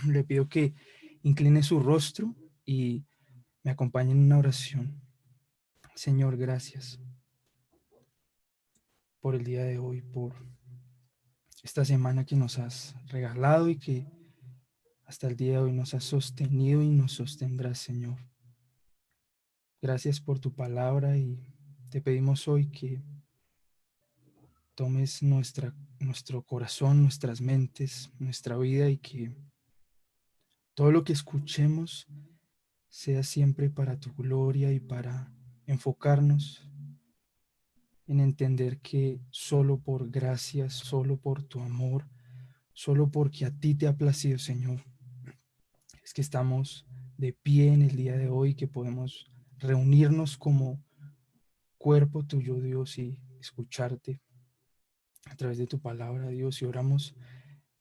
le pido que incline su rostro y me acompañe en una oración. Señor, gracias por el día de hoy, por esta semana que nos has regalado y que hasta el día de hoy nos has sostenido y nos sostendrás, Señor. Gracias por tu palabra y te pedimos hoy que tomes nuestro corazón, nuestras mentes, nuestra vida y que todo lo que escuchemos sea siempre para tu gloria y para enfocarnos en entender que solo por gracia, solo por tu amor, solo porque a ti te ha placido, Señor, es que estamos de pie en el día de hoy, que podemos reunirnos como cuerpo tuyo, Dios, y escucharte a través de tu palabra, Dios, y oramos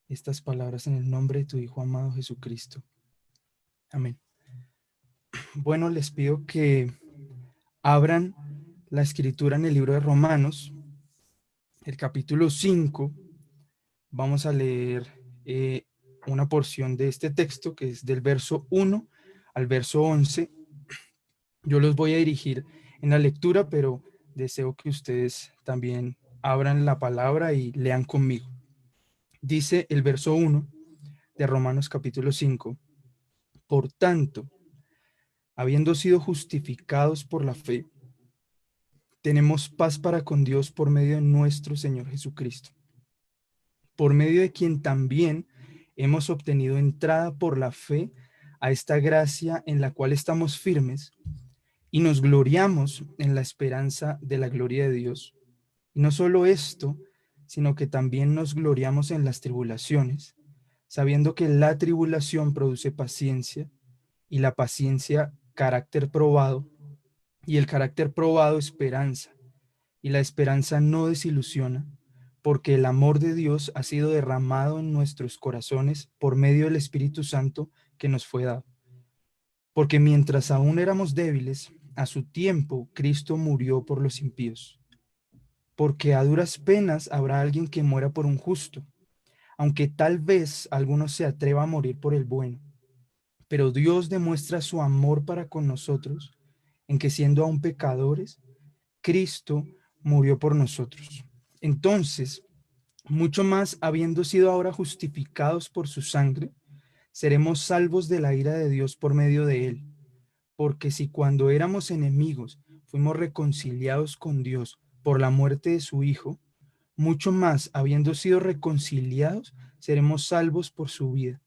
estas palabras en el nombre de tu Hijo amado Jesucristo. Amén. Bueno, les pido que abran la escritura en el libro de Romanos, el capítulo 5. Vamos a leer una porción de este texto que es del verso 1 al verso 11. Yo los voy a dirigir en la lectura, pero deseo que ustedes también abran la palabra y lean conmigo. Dice el verso 1 de Romanos capítulo 5. Por tanto, habiendo sido justificados por la fe, tenemos paz para con Dios por medio de nuestro Señor Jesucristo, por medio de quien también hemos obtenido entrada por la fe a esta gracia en la cual estamos firmes y nos gloriamos en la esperanza de la gloria de Dios. Y no solo esto, sino que también nos gloriamos en las tribulaciones, sabiendo que la tribulación produce paciencia y la paciencia carácter probado y el carácter probado esperanza. Y la esperanza no desilusiona, porque el amor de Dios ha sido derramado en nuestros corazones por medio del Espíritu Santo que nos fue dado. Porque mientras aún éramos débiles, a su tiempo Cristo murió por los impíos. Porque a duras penas habrá alguien que muera por un justo, aunque tal vez alguno se atreva a morir por el bueno. Pero Dios demuestra su amor para con nosotros, en que siendo aún pecadores, Cristo murió por nosotros. Entonces, mucho más habiendo sido ahora justificados por su sangre, seremos salvos de la ira de Dios por medio de él. Porque si cuando éramos enemigos fuimos reconciliados con Dios por la muerte de su Hijo, mucho más habiendo sido reconciliados, seremos salvos por su vida.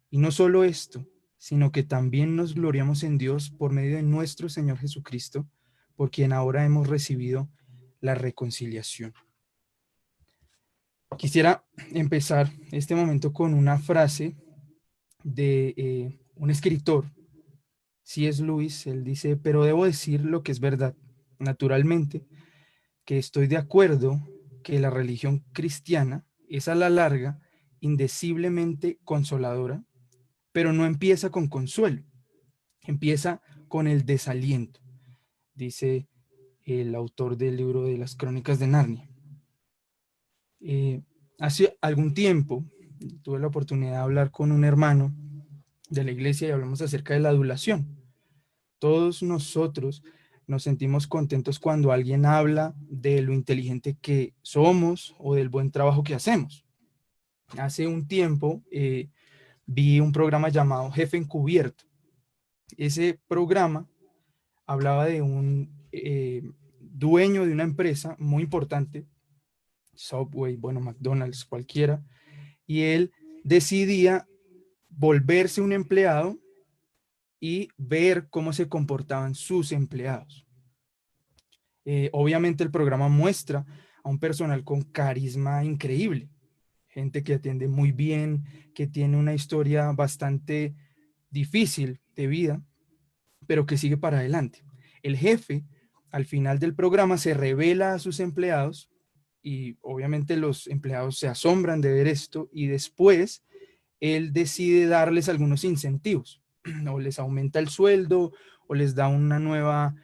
Y no solo esto, sino que también nos gloriamos en Dios por medio de nuestro Señor Jesucristo, por quien ahora hemos recibido la reconciliación. Quisiera empezar este momento con una frase de un escritor, C.S. Lewis. Él dice: pero debo decir lo que es verdad, naturalmente, que estoy de acuerdo que la religión cristiana es a la larga indeciblemente consoladora, pero no empieza con consuelo, empieza con el desaliento, dice el autor del libro de las Crónicas de Narnia. Hace algún tiempo tuve la oportunidad de hablar con un hermano de la iglesia y hablamos acerca de la adulación. Todos nosotros nos sentimos contentos cuando alguien habla de lo inteligente que somos o del buen trabajo que hacemos. Hace un tiempo vi un programa llamado Jefe Encubierto. Ese programa hablaba de un dueño de una empresa muy importante, Subway, bueno, McDonald's, cualquiera, y él decidía volverse un empleado y ver cómo se comportaban sus empleados. Obviamente el programa muestra a un personal con carisma increíble, gente que atiende muy bien, que tiene una historia bastante difícil de vida, pero que sigue para adelante. El jefe, al final del programa, se revela a sus empleados y obviamente los empleados se asombran de ver esto y después él decide darles algunos incentivos, o les aumenta el sueldo, o les da una nueva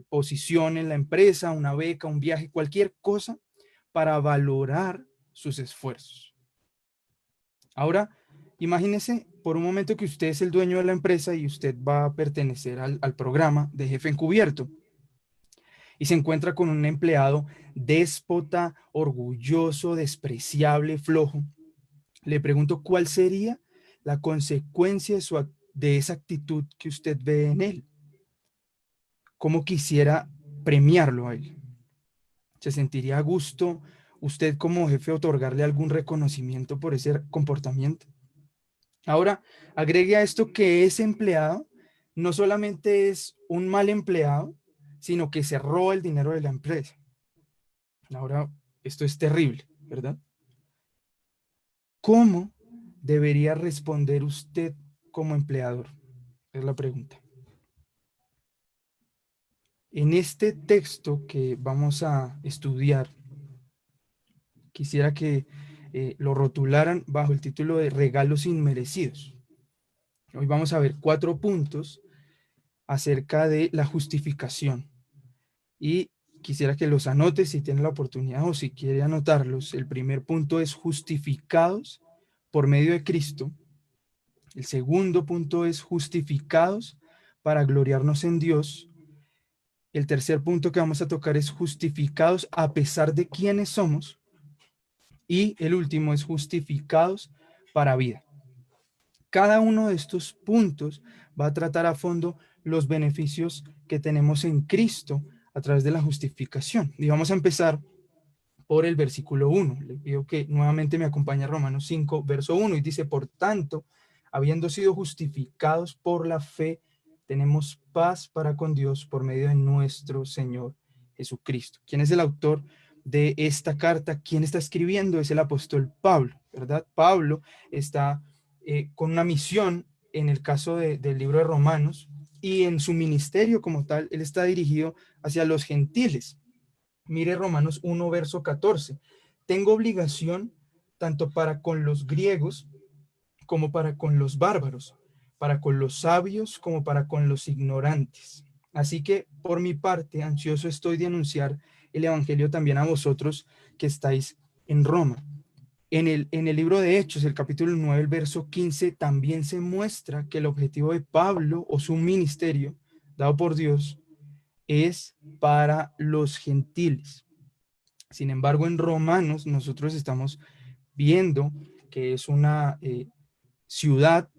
posición en la empresa, una beca, un viaje, cualquier cosa para valorar sus esfuerzos. Ahora, imagínense por un momento que usted es el dueño de la empresa y usted va a pertenecer al programa de jefe encubierto y se encuentra con un empleado déspota, orgulloso, despreciable, flojo. Le pregunto cuál sería la consecuencia de esa actitud que usted ve en él. ¿Cómo quisiera premiarlo a él? ¿Se sentiría a gusto usted como jefe otorgarle algún reconocimiento por ese comportamiento? Ahora, agregue a esto que ese empleado no solamente es un mal empleado, sino que se roba el dinero de la empresa. Ahora, esto es terrible, ¿verdad? ¿Cómo debería responder usted como empleador? Es la pregunta. En este texto que vamos a estudiar, quisiera que lo rotularan bajo el título de regalos inmerecidos. Hoy vamos a ver 4 puntos acerca de la justificación. Y quisiera que los anote si tiene la oportunidad o si quiere anotarlos. El primer punto es justificados por medio de Cristo. El segundo punto es justificados para gloriarnos en Dios. El tercer punto que vamos a tocar es justificados a pesar de quiénes somos. Y el último es justificados para vida. Cada uno de estos puntos va a tratar a fondo los beneficios que tenemos en Cristo a través de la justificación. Y vamos a empezar por el versículo 1. Le pido que nuevamente me acompañe a Romanos 5, verso 1, y dice, por tanto, habiendo sido justificados por la fe, tenemos paz para con Dios por medio de nuestro Señor Jesucristo. ¿Quién es el autor de esta carta? ¿Quién está escribiendo? Es el apóstol Pablo, ¿verdad? Pablo está con una misión en el caso del libro de Romanos, y en su ministerio como tal, él está dirigido hacia los gentiles. Mire Romanos 1, verso 14. Tengo obligación tanto para con los griegos como para con los bárbaros, para con los sabios como para con los ignorantes. Así que, por mi parte, ansioso estoy de anunciar el evangelio también a vosotros que estáis en Roma. En el libro de Hechos, el capítulo 9, el verso 15, también se muestra que el objetivo de Pablo o su ministerio, dado por Dios, es para los gentiles. Sin embargo, en Romanos nosotros estamos viendo que es una ciudad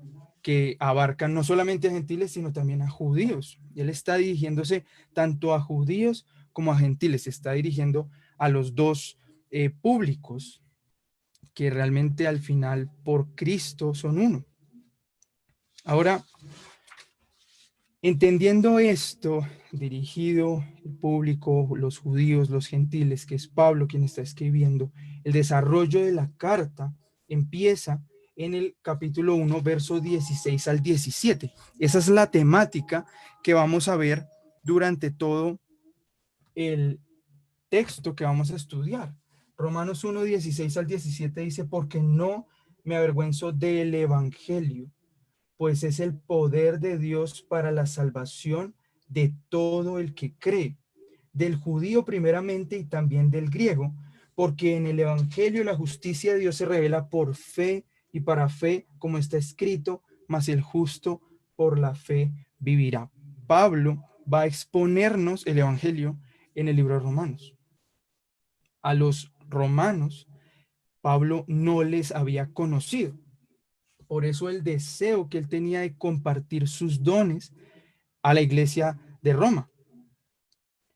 que abarca no solamente a gentiles, sino también a judíos. Él está dirigiéndose tanto a judíos como a gentiles, se está dirigiendo a los dos públicos que realmente al final por Cristo son uno. Ahora, entendiendo esto, dirigido el público, los judíos, los gentiles, que es Pablo quien está escribiendo, el desarrollo de la carta empieza en el capítulo 1, verso 16 al 17. Esa es la temática que vamos a ver durante todo el texto que vamos a estudiar. Romanos 1, 16 al 17 dice, porque no me avergüenzo del evangelio, pues es el poder de Dios para la salvación de todo el que cree, del judío primeramente y también del griego, porque en el evangelio la justicia de Dios se revela por fe y para fe, como está escrito, mas el justo por la fe vivirá. Pablo va a exponernos el evangelio en el libro de Romanos. A los romanos, Pablo no les había conocido. Por eso el deseo que él tenía de compartir sus dones a la iglesia de Roma.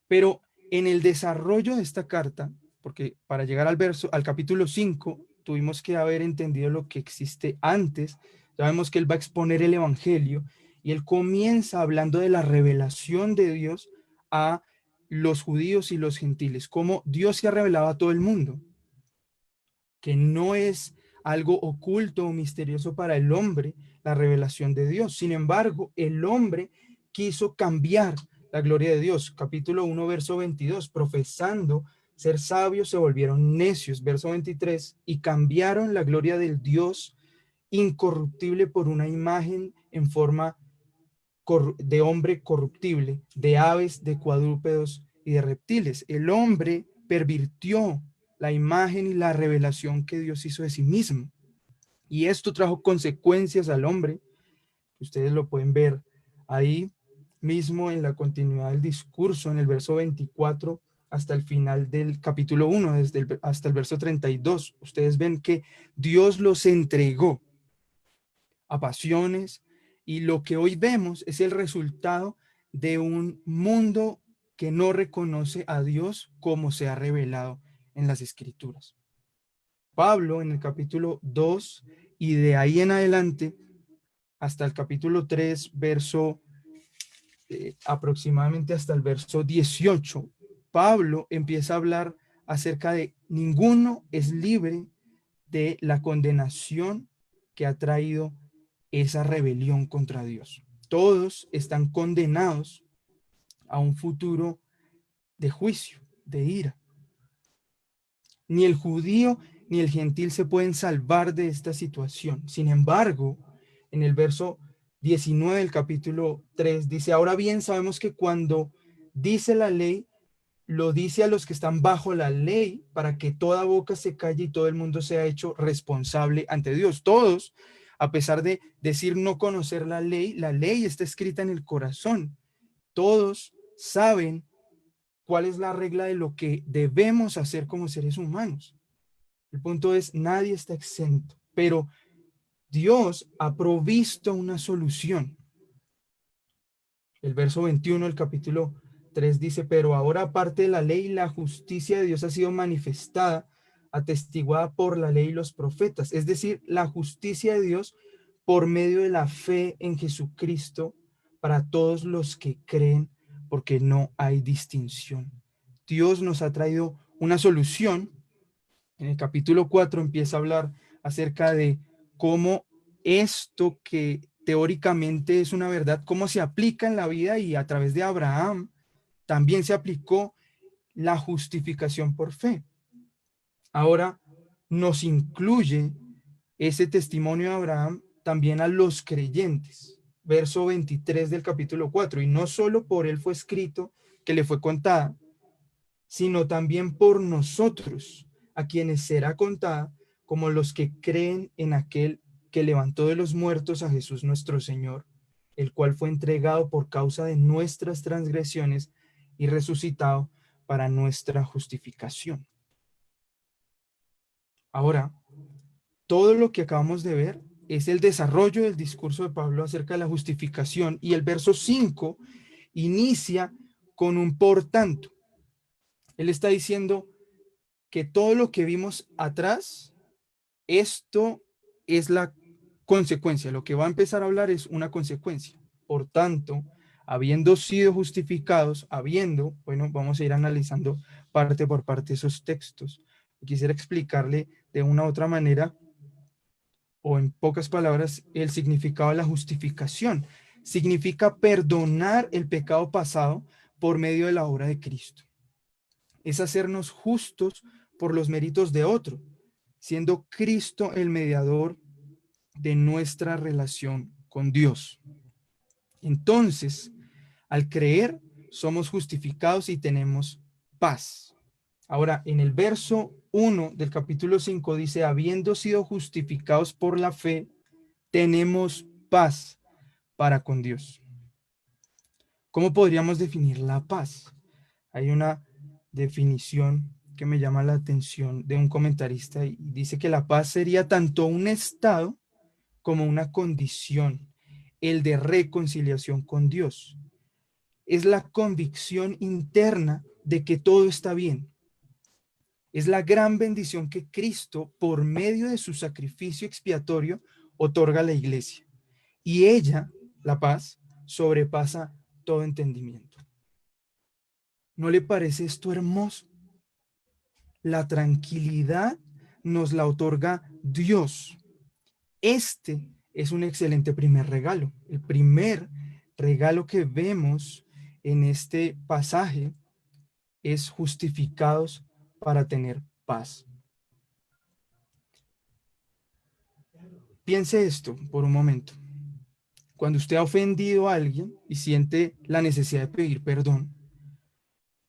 Pero en el desarrollo de esta carta, porque para llegar al capítulo 5, tuvimos que haber entendido lo que existe antes. Sabemos que él va a exponer el evangelio y él comienza hablando de la revelación de Dios a los judíos y los gentiles, cómo Dios se ha revelado a todo el mundo, que no es algo oculto o misterioso para el hombre, la revelación de Dios. Sin embargo, el hombre quiso cambiar la gloria de Dios. Capítulo 1, verso 22, profesando ser sabios se volvieron necios. Verso 23, y cambiaron la gloria del Dios incorruptible por una imagen en forma de hombre corruptible, de aves, de cuadrúpedos y de reptiles. El hombre pervirtió la imagen y la revelación que Dios hizo de sí mismo. Y esto trajo consecuencias al hombre. Ustedes lo pueden ver ahí mismo en la continuidad del discurso, en el verso 24 hasta el final del capítulo 1, hasta el verso 32. Ustedes ven que Dios los entregó a pasiones, y lo que hoy vemos es el resultado de un mundo que no reconoce a Dios como se ha revelado en las Escrituras. Pablo, en el capítulo 2 y de ahí en adelante hasta el capítulo 3, verso aproximadamente hasta el verso 18, Pablo empieza a hablar acerca de ninguno es libre de la condenación que ha traído esa rebelión contra Dios. Todos están condenados a un futuro de juicio, de ira. Ni el judío ni el gentil se pueden salvar de esta situación. Sin embargo, en el verso 19 del capítulo 3 dice, ahora bien sabemos que cuando dice la ley, lo dice a los que están bajo la ley para que toda boca se calle y todo el mundo sea hecho responsable ante Dios. Todos, a pesar de decir no conocer la ley está escrita en el corazón. Todos saben cuál es la regla de lo que debemos hacer como seres humanos. El punto es, nadie está exento, pero Dios ha provisto una solución. El verso 21 del capítulo 3 dice, pero ahora aparte de la ley, la justicia de Dios ha sido manifestada, atestiguada por la ley y los profetas. Es decir, la justicia de Dios por medio de la fe en Jesucristo para todos los que creen, porque no hay distinción. Dios nos ha traído una solución. En el capítulo 4 empieza a hablar acerca de cómo esto que teóricamente es una verdad, cómo se aplica en la vida, y a través de Abraham también se aplicó la justificación por fe. Ahora nos incluye ese testimonio de Abraham también a los creyentes. Verso 23 del capítulo 4, y no solo por él fue escrito que le fue contada, sino también por nosotros, a quienes será contada, como los que creen en aquel que levantó de los muertos a Jesús nuestro Señor, el cual fue entregado por causa de nuestras transgresiones y resucitado para nuestra justificación. Ahora, todo lo que acabamos de ver es el desarrollo del discurso de Pablo acerca de la justificación, y el verso 5 inicia con un por tanto. Él está diciendo que todo lo que vimos atrás, esto es la consecuencia. Lo que va a empezar a hablar es una consecuencia. Por tanto, habiendo sido justificados, bueno, vamos a ir analizando parte por parte esos textos. Quisiera explicarle de una u otra manera, o en pocas palabras, el significado de la justificación. Significa perdonar el pecado pasado por medio de la obra de Cristo. Es hacernos justos por los méritos de otro, siendo Cristo el mediador de nuestra relación con Dios. Entonces, al creer, somos justificados y tenemos paz. Ahora, en el verso 1 del capítulo 5 dice, habiendo sido justificados por la fe, tenemos paz para con Dios. ¿Cómo podríamos definir la paz? Hay una definición que me llama la atención de un comentarista, y dice que la paz sería tanto un estado como una condición, el de reconciliación con Dios. Es la convicción interna de que todo está bien. Es la gran bendición que Cristo, por medio de su sacrificio expiatorio, otorga a la iglesia. Y ella, la paz, sobrepasa todo entendimiento. ¿No le parece esto hermoso? La tranquilidad nos la otorga Dios. Este es un excelente primer regalo. El primer regalo que vemos en este pasaje es justificados para tener paz. Piense esto por un momento. Cuando usted ha ofendido a alguien y siente la necesidad de pedir perdón,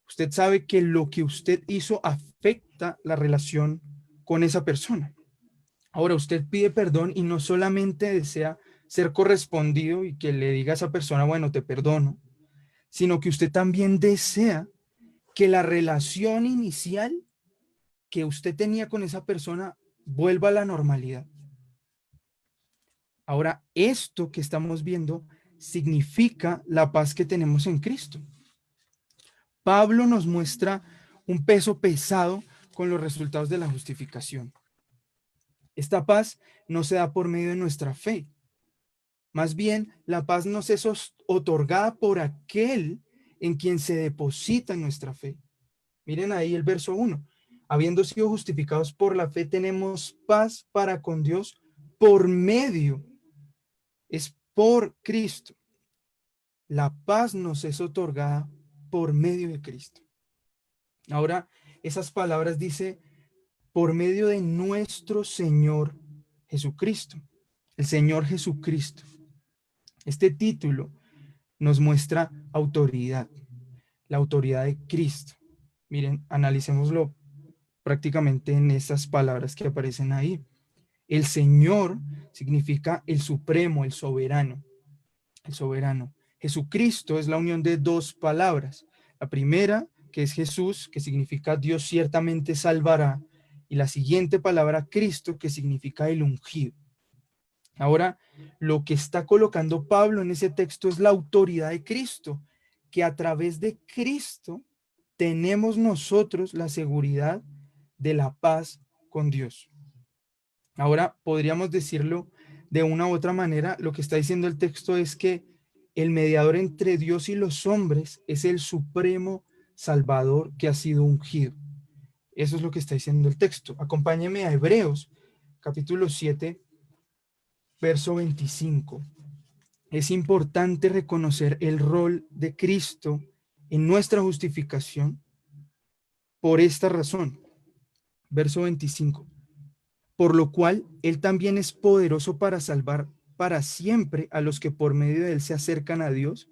usted sabe que lo que usted hizo afecta la relación con esa persona. Ahora usted pide perdón y no solamente desea ser correspondido y que le diga a esa persona, bueno, te perdono, sino que usted también desea que la relación inicial que usted tenía con esa persona vuelva a la normalidad. Ahora, esto que estamos viendo significa la paz que tenemos en Cristo. Pablo nos muestra un peso pesado con los resultados de la justificación. Esta paz no se da por medio de nuestra fe. Más bien, la paz nos es otorgada por aquel en quien se deposita nuestra fe. Miren ahí el verso 1. Habiendo sido justificados por la fe, tenemos paz para con Dios por medio, es por Cristo. La paz nos es otorgada por medio de Cristo. Ahora, esas palabras dice, por medio de nuestro Señor Jesucristo. El Señor Jesucristo. Este título nos muestra autoridad, la autoridad de Cristo. Miren, analicémoslo prácticamente en estas palabras que aparecen ahí. El Señor significa el supremo, el soberano, el soberano. Jesucristo es la unión de dos palabras. La primera, que es Jesús, que significa Dios ciertamente salvará, y la siguiente palabra, Cristo, que significa el ungido. Ahora, lo que está colocando Pablo en ese texto es la autoridad de Cristo, que a través de Cristo tenemos nosotros la seguridad de la paz con Dios. Ahora, podríamos decirlo de una u otra manera, lo que está diciendo el texto es que el mediador entre Dios y los hombres es el supremo Salvador que ha sido ungido. Eso es lo que está diciendo el texto. Acompáñeme a Hebreos, capítulo 7, verso 25. Es importante reconocer el rol de Cristo en nuestra justificación por esta razón. Verso 25. Por lo cual, él también es poderoso para salvar para siempre a los que por medio de él se acercan a Dios,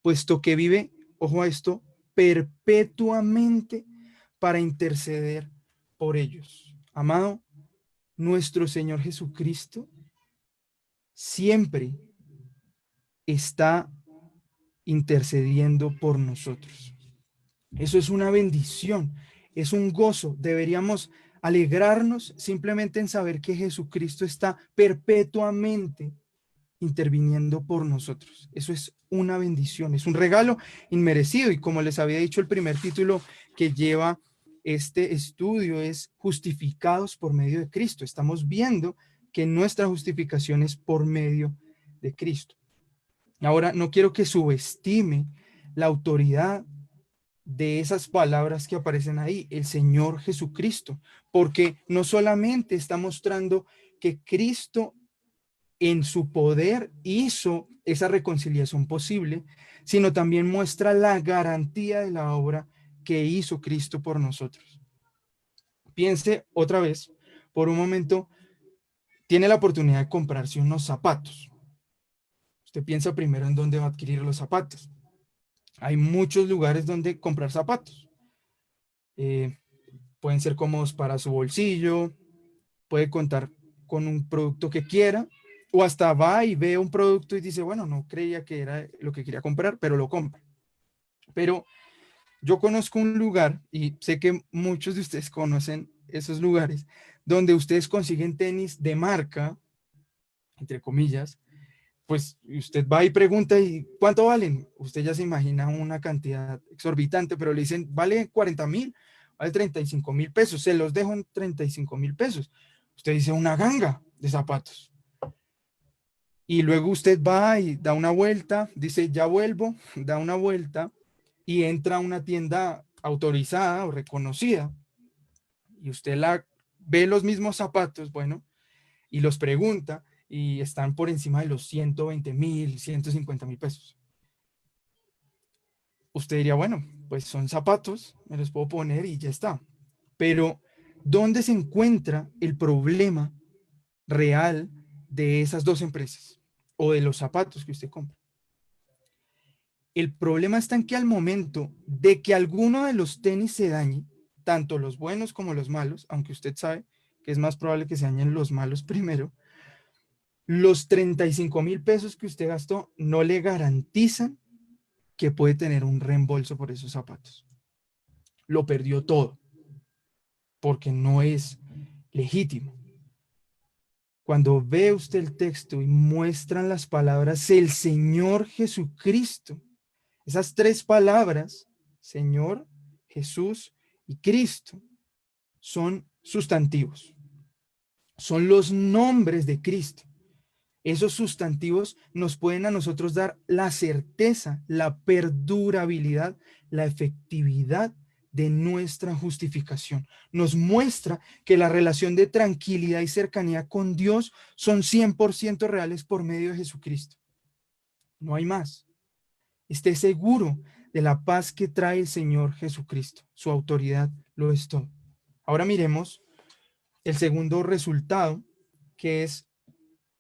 puesto que vive, ojo a esto, perpetuamente para interceder por ellos. Amado, nuestro Señor Jesucristo siempre está intercediendo por nosotros. Eso es una bendición, es un gozo. Deberíamos alegrarnos simplemente en saber que Jesucristo está perpetuamente interviniendo por nosotros. Eso es una bendición, es un regalo inmerecido. Y como les había dicho, el primer título que lleva este estudio es Justificados por medio de Cristo. Estamos viendo que nuestra justificación es por medio de Cristo. Ahora, no quiero que subestime la autoridad de esas palabras que aparecen ahí, el Señor Jesucristo, porque no solamente está mostrando que Cristo en su poder hizo esa reconciliación posible, sino también muestra la garantía de la obra que hizo Cristo por nosotros. Piense otra vez, por un momento, tiene la oportunidad de comprarse unos zapatos. Usted piensa primero en dónde va a adquirir los zapatos. Hay muchos lugares donde comprar zapatos. Pueden ser cómodos para su bolsillo, puede contar con un producto que quiera, o hasta va y ve un producto y dice, bueno, no creía que era lo que quería comprar, pero lo compra. Pero yo conozco un lugar, y sé que muchos de ustedes conocen esos lugares, donde ustedes consiguen tenis de marca, entre comillas, pues usted va y pregunta, ¿y cuánto valen? Usted ya se imagina una cantidad exorbitante, pero le dicen, vale 40,000, vale 35,000 pesos, se los dejo en 35,000 pesos. Usted dice, una ganga de zapatos. Y luego usted va y da una vuelta, dice, ya vuelvo, da una vuelta y entra a una tienda autorizada o reconocida y usted ve los mismos zapatos, bueno, y los pregunta y están por encima de los 120,000, 150,000 pesos. Usted diría, bueno, pues son zapatos, me los puedo poner y ya está. Pero, ¿dónde se encuentra el problema real de esas dos empresas o de los zapatos que usted compra? El problema está en que al momento de que alguno de los tenis se dañe, tanto los buenos como los malos, aunque usted sabe que es más probable que se dañen los malos primero, los 35.000 pesos que usted gastó no le garantizan que puede tener un reembolso por esos zapatos. Lo perdió todo, porque no es legítimo. Cuando ve usted el texto y muestran las palabras el Señor Jesucristo, esas tres palabras, Señor, Jesús y Cristo, son sustantivos, son los nombres de Cristo. Esos sustantivos nos pueden a nosotros dar la certeza, la perdurabilidad, la efectividad de nuestra justificación. Nos muestra que la relación de tranquilidad y cercanía con Dios son 100% reales por medio de Jesucristo. No hay más. Esté seguro de la paz que trae el Señor Jesucristo. Su autoridad lo es todo. Ahora miremos el segundo resultado, que es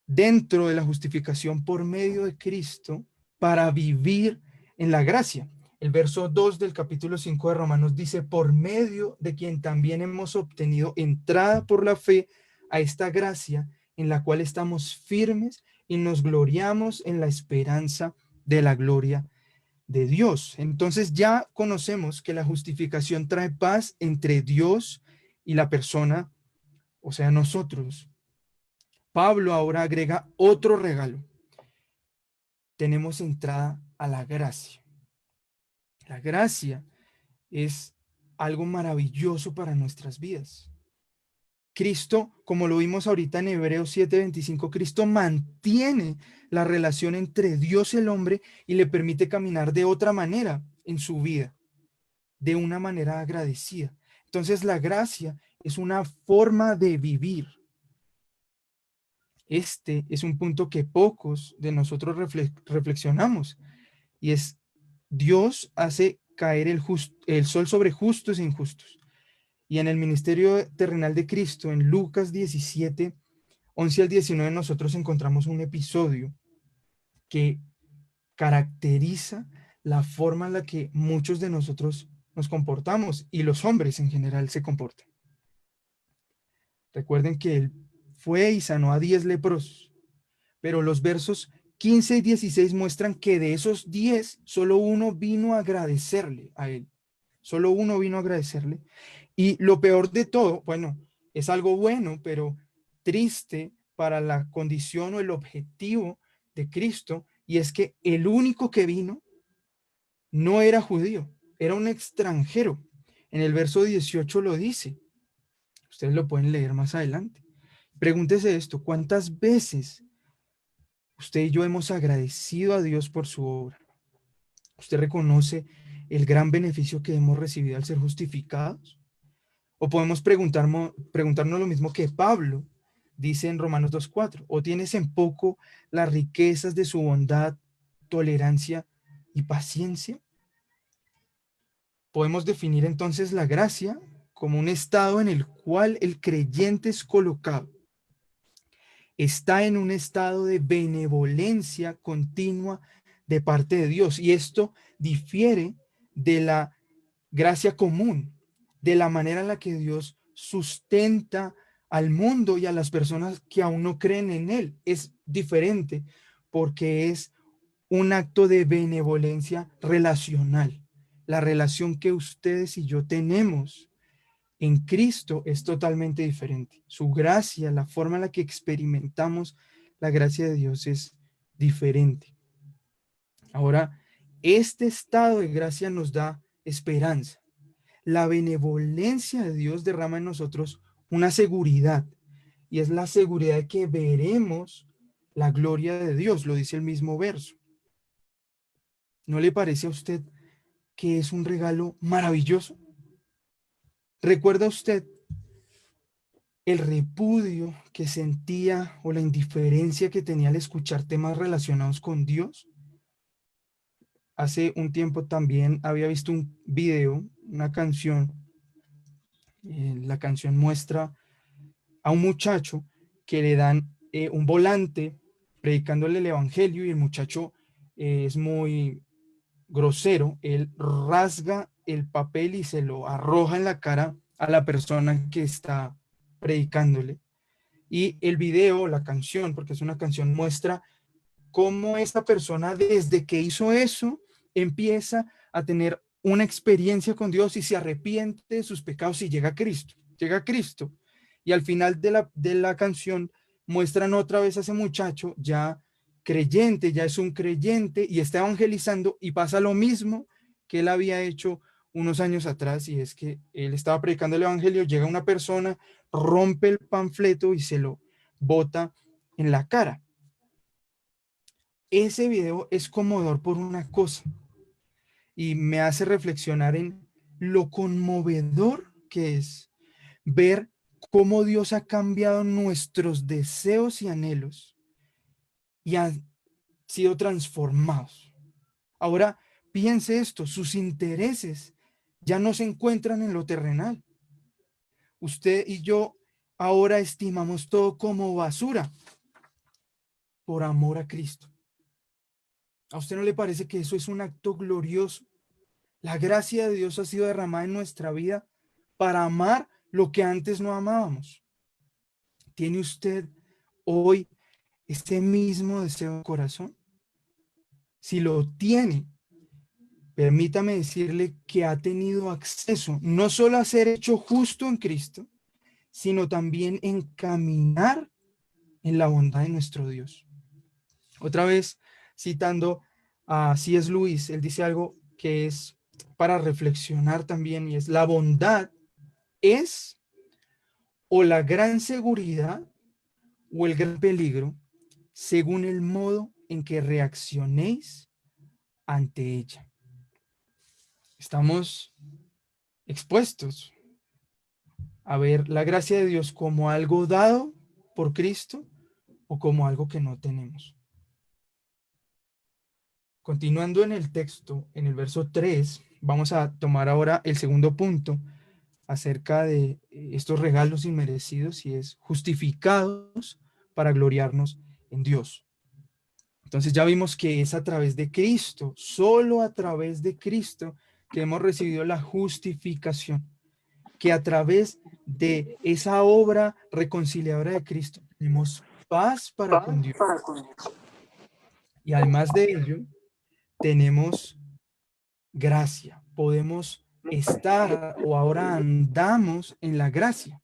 dentro de la justificación por medio de Cristo para vivir en la gracia. El verso 2 del capítulo 5 de Romanos dice, por medio de quien también hemos obtenido entrada por la fe a esta gracia en la cual estamos firmes y nos gloriamos en la esperanza de la gloria de Dios. Entonces ya conocemos que la justificación trae paz entre Dios y la persona, o sea, nosotros. Pablo ahora agrega otro regalo. Tenemos entrada a la gracia. La gracia es algo maravilloso para nuestras vidas. Cristo, como lo vimos ahorita en Hebreos 7:25, Cristo mantiene la relación entre Dios y el hombre y le permite caminar de otra manera en su vida, de una manera agradecida. Entonces la gracia es una forma de vivir. Este es un punto que pocos de nosotros reflexionamos, y es Dios hace caer el sol sobre justos e injustos. Y en el ministerio terrenal de Cristo, en Lucas 17, 11 al 19, nosotros encontramos un episodio que caracteriza la forma en la que muchos de nosotros nos comportamos y los hombres en general se comportan. Recuerden que él fue y sanó a 10 leprosos, pero los versos 15 y 16 muestran que de esos 10, solo uno vino a agradecerle a él. Solo uno vino a agradecerle. Y lo peor de todo, bueno, es algo bueno, pero triste para la condición o el objetivo de Cristo, y es que el único que vino no era judío, era un extranjero. En el verso 18 lo dice. Ustedes lo pueden leer más adelante. Pregúntese esto, ¿cuántas veces usted y yo hemos agradecido a Dios por su obra? ¿Usted reconoce el gran beneficio que hemos recibido al ser justificados? O podemos preguntarnos lo mismo que Pablo dice en Romanos 2:4. ¿O tienes en poco las riquezas de su bondad, tolerancia y paciencia? Podemos definir entonces la gracia como un estado en el cual el creyente es colocado. Está en un estado de benevolencia continua de parte de Dios. Y esto difiere de la gracia común, de la manera en la que Dios sustenta al mundo y a las personas que aún no creen en Él. Es diferente porque es un acto de benevolencia relacional. La relación que ustedes y yo tenemos en Cristo es totalmente diferente. Su gracia, la forma en la que experimentamos la gracia de Dios es diferente. Ahora, este estado de gracia nos da esperanza. La benevolencia de Dios derrama en nosotros una seguridad, y es la seguridad de que veremos la gloria de Dios, lo dice el mismo verso. ¿No le parece a usted que es un regalo maravilloso? ¿Recuerda usted el repudio que sentía o la indiferencia que tenía al escuchar temas relacionados con Dios? Hace un tiempo también había visto un video, una canción. La canción muestra a un muchacho que le dan un volante predicándole el evangelio, y el muchacho es muy grosero. Él rasga el papel y se lo arroja en la cara a la persona que está predicándole. Y el video, la canción, porque es una canción, muestra cómo esta persona desde que hizo eso empieza a tener una experiencia con Dios y se arrepiente de sus pecados y llega a Cristo. Llega a Cristo. Y al final de la canción muestran otra vez a ese muchacho ya creyente, ya es un creyente y está evangelizando y pasa lo mismo que él había hecho unos años atrás, y es que él estaba predicando el evangelio, llega una persona, rompe el panfleto y se lo bota en la cara. Ese video es conmovedor por una cosa y me hace reflexionar en lo conmovedor que es ver cómo Dios ha cambiado nuestros deseos y anhelos y han sido transformados. Ahora piense esto, sus intereses ya no se encuentran en lo terrenal. Usted y yo ahora estimamos todo como basura por amor a Cristo. ¿A usted no le parece que eso es un acto glorioso? La gracia de Dios ha sido derramada en nuestra vida para amar lo que antes no amábamos. ¿Tiene usted hoy este mismo deseo en corazón? Si lo tiene, permítame decirle que ha tenido acceso no solo a ser hecho justo en Cristo, sino también en caminar en la bondad de nuestro Dios. Otra vez, citando a C.S. Lewis, él dice algo que es para reflexionar también, y es: la bondad es o la gran seguridad o el gran peligro, según el modo en que reaccionéis ante ella. Estamos expuestos a ver la gracia de Dios como algo dado por Cristo o como algo que no tenemos. Continuando en el texto, en el verso 3, vamos a tomar ahora el segundo punto acerca de estos regalos inmerecidos, y es justificados para gloriarnos en Dios. Entonces ya vimos que es a través de Cristo, solo a través de Cristo, que hemos recibido la justificación, que a través de esa obra reconciliadora de Cristo tenemos paz para con Dios. Y además de ello, tenemos gracia, podemos estar o ahora andamos en la gracia.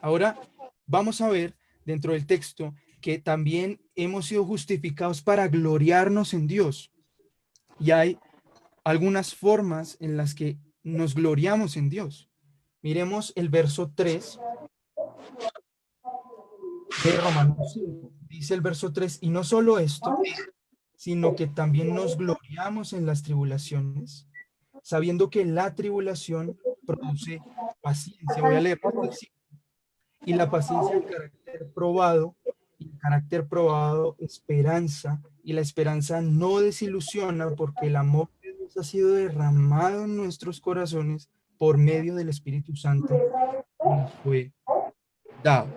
Ahora vamos a ver dentro del texto que también hemos sido justificados para gloriarnos en Dios. Y hay algunas formas en las que nos gloriamos en Dios. Miremos el verso 3 de Romanos 5. Dice el verso 3: y no solo esto, sino que también nos gloriamos en las tribulaciones, sabiendo que la tribulación produce paciencia. Voy a leer. Y la paciencia, el carácter probado, y el carácter probado, esperanza, y la esperanza no desilusiona, porque el amor de Dios ha sido derramado en nuestros corazones por medio del Espíritu Santo que nos fue dado.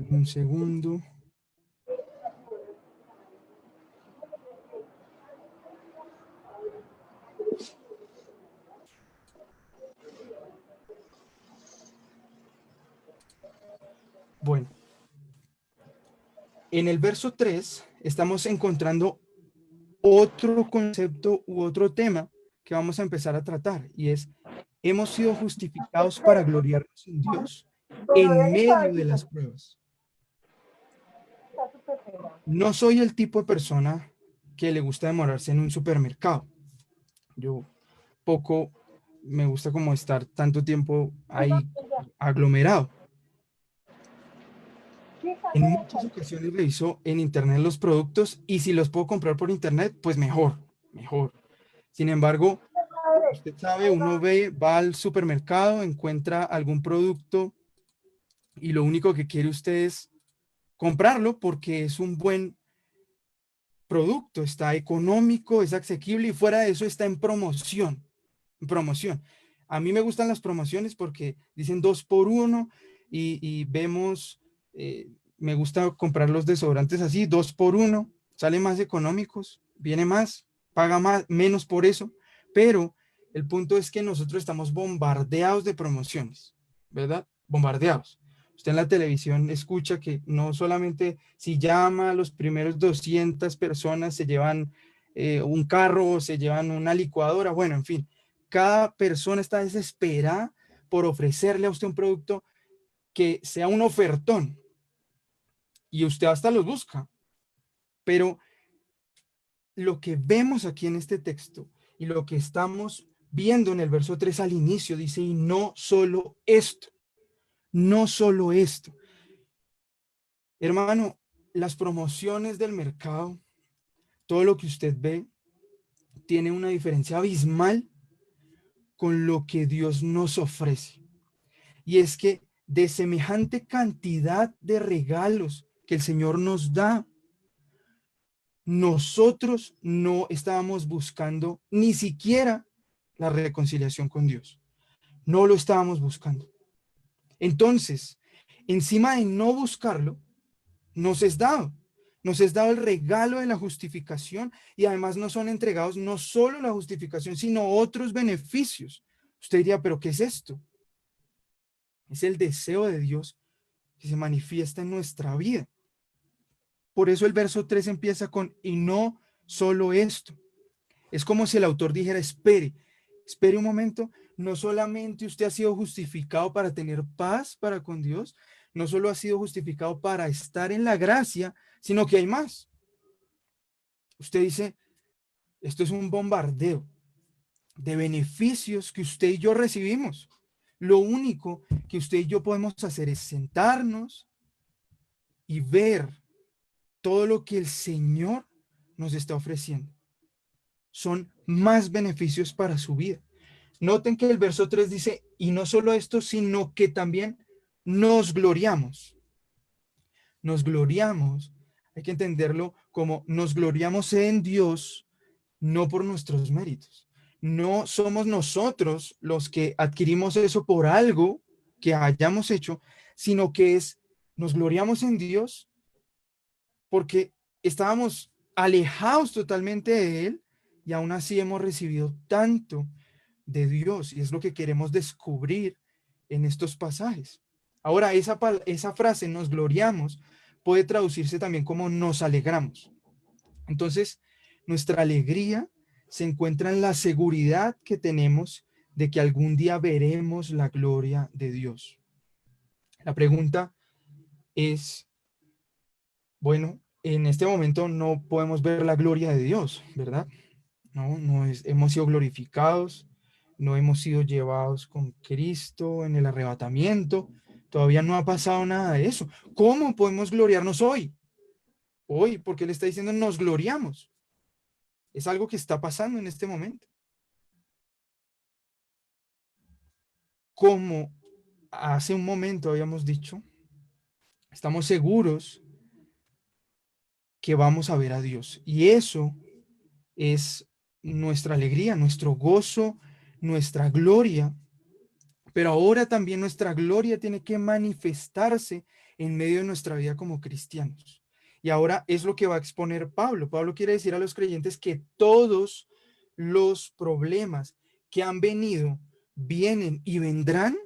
Un segundo. Bueno, en el verso 3 estamos encontrando otro concepto u otro tema que vamos a empezar a tratar, y es: hemos sido justificados para gloriarnos en Dios en medio de las pruebas. No soy el tipo de persona que le gusta demorarse en un supermercado. Yo poco me gusta como estar tanto tiempo ahí aglomerado. En muchas ocasiones reviso en internet los productos, y si los puedo comprar por internet, pues mejor, mejor. Sin embargo, usted sabe, uno va al supermercado, encuentra algún producto y lo único que quiere usted es comprarlo porque es un buen producto, está económico, es asequible, y fuera de eso está en promoción. En promoción. A mí me gustan las promociones porque dicen 2 por 1, y vemos, me gusta comprar los desodorantes así, 2 por 1, sale más económicos, viene más, paga más, menos por eso, pero el punto es que nosotros estamos bombardeados de promociones. ¿verdad? Bombardeados. Usted en la televisión escucha que no solamente si llama a los primeros 200 personas se llevan un carro, se llevan una licuadora, bueno, en fin, cada persona está desesperada por ofrecerle a usted un producto que sea un ofertón y usted hasta los busca. Pero lo que vemos aquí en este texto y lo que estamos viendo en el verso 3 al inicio dice, y no solo esto, no solo esto. Hermano, las promociones del mercado, todo lo que usted ve, tiene una diferencia abismal con lo que Dios nos ofrece. Y es que de semejante cantidad de regalos que el Señor nos da, nosotros no estábamos buscando ni siquiera la reconciliación con Dios. No lo estábamos buscando. Entonces, encima de no buscarlo, nos es dado. Nos es dado el regalo de la justificación y además nos son entregados no solo la justificación, sino otros beneficios. Usted diría, ¿pero qué es esto? Es el deseo de Dios que se manifiesta en nuestra vida. Por eso el verso 3 empieza con, y no solo esto. Es como si el autor dijera, espere un momento, no solamente usted ha sido justificado para tener paz para con Dios, no solo ha sido justificado para estar en la gracia, sino que hay más. Usted dice, esto es un bombardeo de beneficios que usted y yo recibimos. Lo único que usted y yo podemos hacer es sentarnos y ver todo lo que el Señor nos está ofreciendo. Son más beneficios para su vida. Noten que el verso 3 dice, y no solo esto, sino que también nos gloriamos. Nos gloriamos, hay que entenderlo como nos gloriamos en Dios, no por nuestros méritos. No somos nosotros los que adquirimos eso por algo que hayamos hecho, sino que nos gloriamos en Dios porque estábamos alejados totalmente de Él y aún así hemos recibido tanto de Dios y es lo que queremos descubrir en estos pasajes. Ahora, esa frase, nos gloriamos, puede traducirse también como nos alegramos. Entonces, nuestra alegría se encuentra en la seguridad que tenemos de que algún día veremos la gloria de Dios. La pregunta es, bueno, en este momento no podemos ver la gloria de Dios, ¿verdad? Hemos sido glorificados, no hemos sido llevados con Cristo en el arrebatamiento, todavía no ha pasado nada de eso. ¿Cómo podemos gloriarnos hoy? Hoy, porque le está diciendo nos gloriamos. Es algo que está pasando en este momento. Como hace un momento habíamos dicho, estamos seguros que vamos a ver a Dios. Y eso es nuestra alegría, nuestro gozo, nuestra gloria. Pero ahora también nuestra gloria tiene que manifestarse en medio de nuestra vida como cristianos. Y ahora es lo que va a exponer Pablo. Pablo quiere decir a los creyentes que todos los problemas que han venido, vienen y vendrán,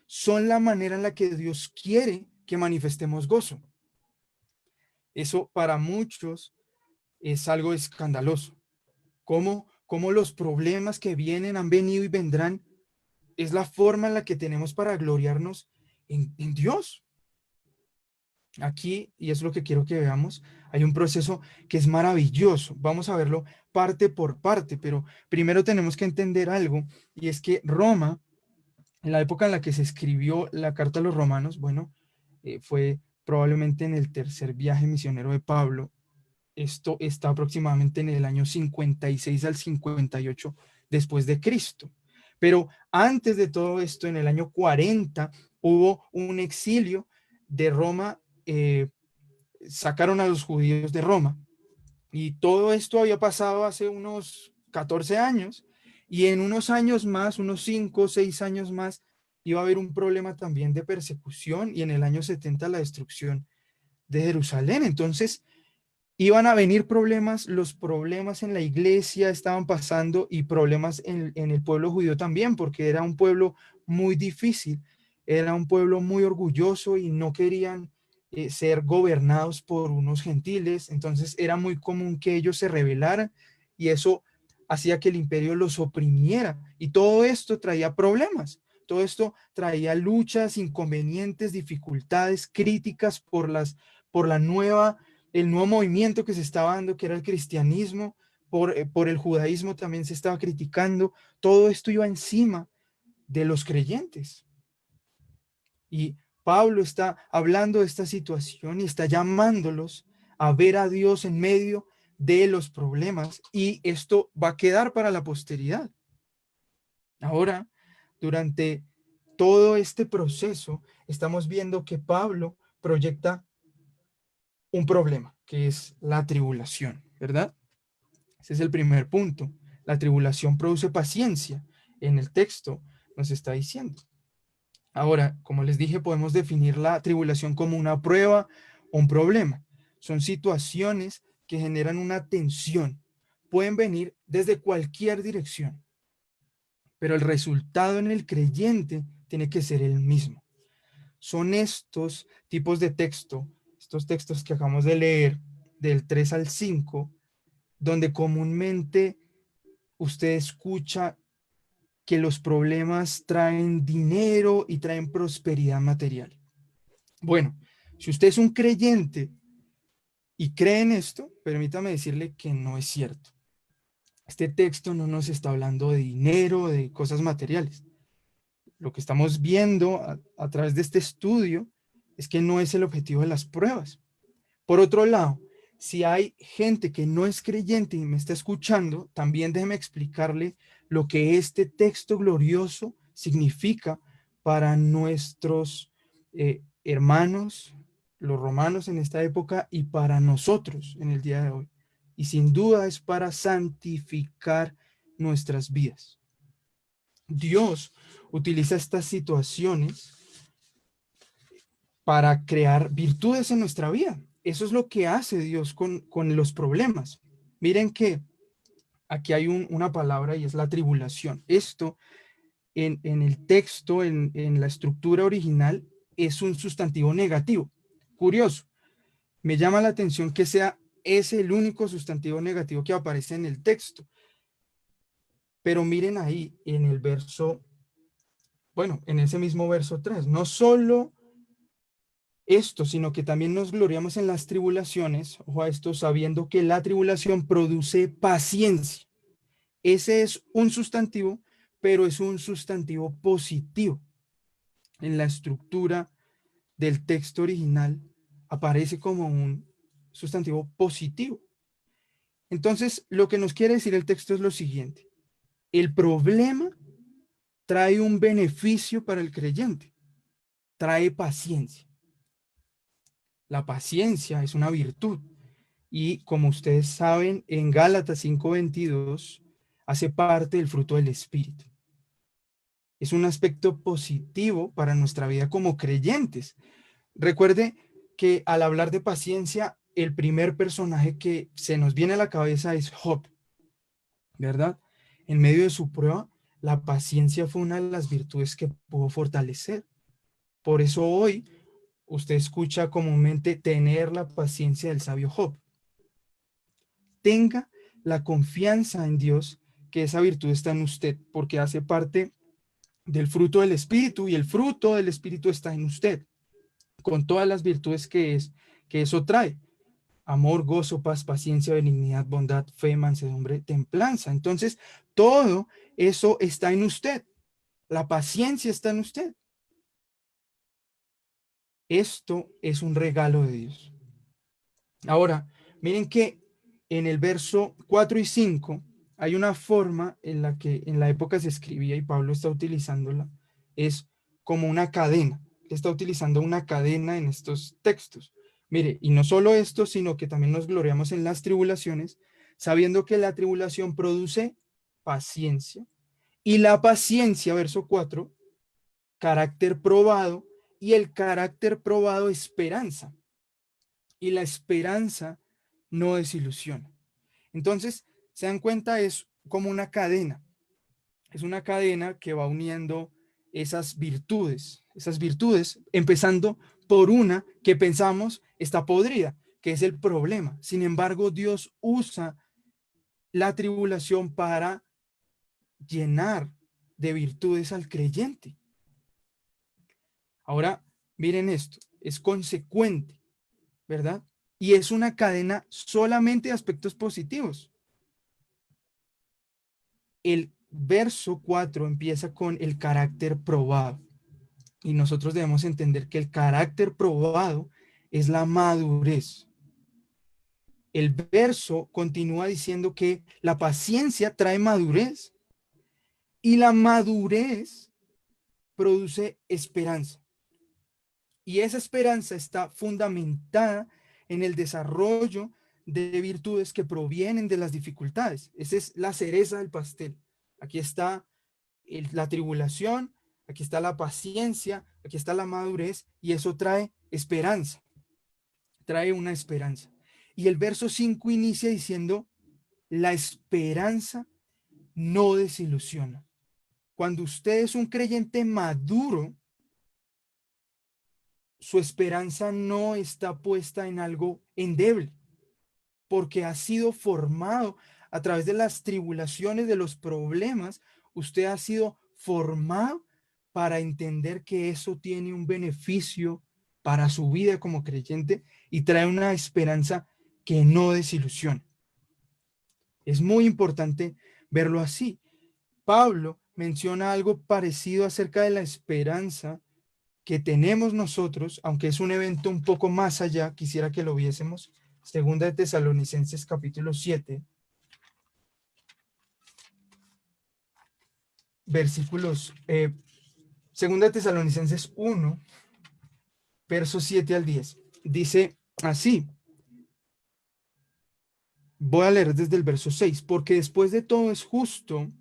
son la manera en la que Dios quiere que manifestemos gozo. Eso para muchos es algo escandaloso. ¿Cómo los problemas que vienen, han venido y vendrán? Es la forma en la que tenemos para gloriarnos en Dios. Aquí, y es lo que quiero que veamos, hay un proceso que es maravilloso. Vamos a verlo parte por parte, pero primero tenemos que entender algo, y es que Roma, en la época en la que se escribió la carta a los romanos, bueno, fue probablemente en el tercer viaje misionero de Pablo. Esto está aproximadamente en el año 56 al 58 después de Cristo. Pero antes de todo esto, en el año 40, hubo un exilio de Roma, sacaron a los judíos de Roma, y todo esto había pasado hace unos 14 años, y en unos años más, unos 5 o 6 años más, iba a haber un problema también de persecución, y en el año 70 la destrucción de Jerusalén. Entonces, iban a venir problemas, los problemas en la iglesia estaban pasando y problemas en el pueblo judío también, porque era un pueblo muy difícil. era un pueblo muy orgulloso y no querían ser gobernados por unos gentiles, entonces era muy común que ellos se rebelaran y eso hacía que el imperio los oprimiera y todo esto traía problemas, todo esto traía luchas, inconvenientes, dificultades, críticas por el nuevo movimiento que se estaba dando, que era el cristianismo, por el judaísmo también se estaba criticando, todo esto iba encima de los creyentes. Y Pablo está hablando de esta situación y está llamándolos a ver a Dios en medio de los problemas y esto va a quedar para la posteridad. Ahora, durante todo este proceso, estamos viendo que Pablo proyecta un problema, que es la tribulación, ¿verdad? Ese es el primer punto. La tribulación produce paciencia. En el texto nos está diciendo. Ahora, como les dije, podemos definir la tribulación como una prueba o un problema. Son situaciones que generan una tensión. Pueden venir desde cualquier dirección, pero el resultado en el creyente tiene que ser el mismo. Son estos tipos de texto, estos textos que acabamos de leer, del 3 al 5, donde comúnmente usted escucha que los problemas traen dinero y traen prosperidad material. Bueno, si usted es un creyente y cree en esto, permítame decirle que no es cierto. Este texto no nos está hablando de dinero, de cosas materiales. Lo que estamos viendo a través de este estudio es que no es el objetivo de las pruebas. Por otro lado, si hay gente que no es creyente y me está escuchando, también déjeme explicarle lo que este texto glorioso significa para nuestros hermanos, los romanos en esta época, y para nosotros en el día de hoy. Y sin duda es para santificar nuestras vidas. Dios utiliza estas situaciones para crear virtudes en nuestra vida. Eso es lo que hace Dios con los problemas. Miren que aquí hay una palabra y es la tribulación. Esto en el texto, en la estructura original, es un sustantivo negativo. Curioso, me llama la atención que sea ese el único sustantivo negativo que aparece en el texto. Pero miren ahí en el verso, bueno, en ese mismo verso 3, no solo esto, sino que también nos gloriamos en las tribulaciones, ojo a esto, sabiendo que la tribulación produce paciencia. Ese es un sustantivo, pero es un sustantivo positivo. En la estructura del texto original aparece como un sustantivo positivo. Entonces, lo que nos quiere decir el texto es lo siguiente. El problema trae un beneficio para el creyente, trae paciencia. La paciencia es una virtud. Y como ustedes saben, en Gálatas 5:22 hace parte del fruto del Espíritu. Es un aspecto positivo para nuestra vida como creyentes. Recuerde que al hablar de paciencia, el primer personaje que se nos viene a la cabeza es Job, ¿verdad? En medio de su prueba, la paciencia fue una de las virtudes que pudo fortalecer. Por eso hoy usted escucha comúnmente tener la paciencia del sabio Job. Tenga la confianza en Dios que esa virtud está en usted, porque hace parte del fruto del Espíritu y el fruto del Espíritu está en usted, con todas las virtudes que eso trae. Amor, gozo, paz, paciencia, benignidad, bondad, fe, mansedumbre, templanza. Entonces, todo eso está en usted. La paciencia está en usted. Esto es un regalo de Dios. Ahora, miren que en el verso 4 y 5 hay una forma en la que en la época se escribía y Pablo está utilizándola, es como una cadena. Está utilizando una cadena en estos textos. Mire, y no solo esto, sino que también nos gloriamos en las tribulaciones, sabiendo que la tribulación produce paciencia y la paciencia, verso 4, carácter probado y el carácter probado esperanza y la esperanza no desilusiona. Entonces, se dan cuenta, es como una cadena. Es una cadena que va uniendo esas virtudes, empezando por una que pensamos está podrida, que es el problema. Sin embargo, Dios usa la tribulación para llenar de virtudes al creyente. Ahora, miren esto, es consecuente, ¿verdad? Y es una cadena solamente de aspectos positivos. El verso 4 empieza con el carácter probado. Y nosotros debemos entender que el carácter probado es la madurez. El verso continúa diciendo que la paciencia trae madurez y la madurez produce esperanza. Y esa esperanza está fundamentada en el desarrollo de virtudes que provienen de las dificultades. Esa es la cereza del pastel. Aquí está la tribulación, aquí está la paciencia, aquí está la madurez, y eso trae esperanza, trae una esperanza. Y el verso 5 inicia diciendo, la esperanza no desilusiona. Cuando usted es un creyente maduro, su esperanza no está puesta en algo endeble, porque ha sido formado a través de las tribulaciones, de los problemas. Usted ha sido formado para entender que eso tiene un beneficio para su vida como creyente y trae una esperanza que no desilusiona. Es muy importante verlo así. Pablo menciona algo parecido acerca de la esperanza que tenemos nosotros, aunque es un evento un poco más allá. Quisiera que lo viésemos. Segunda de Tesalonicenses capítulo 7, versículos, segunda de Tesalonicenses 1, versos 7 al 10. Dice así, voy a leer desde el verso 6, porque después de todo es justo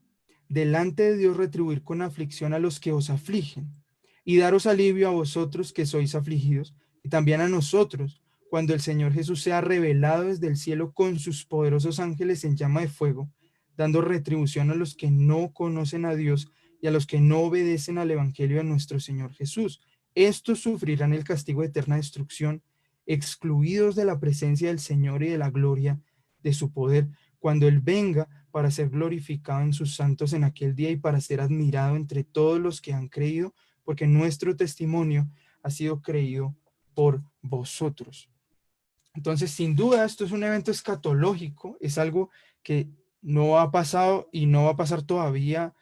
delante de Dios retribuir con aflicción a los que os afligen y daros alivio a vosotros que sois afligidos, y también a nosotros, cuando el Señor Jesús sea revelado desde el cielo con sus poderosos ángeles en llama de fuego, dando retribución a los que no conocen a Dios y a los que no obedecen al evangelio de nuestro Señor Jesús. Estos sufrirán el castigo de eterna destrucción, excluidos de la presencia del Señor y de la gloria de su poder, cuando Él venga para ser glorificado en sus santos en aquel día y para ser admirado entre todos los que han creído, porque nuestro testimonio ha sido creído por vosotros. Entonces, sin duda, esto es un evento escatológico, es algo que no ha pasado y no va a pasar todavía,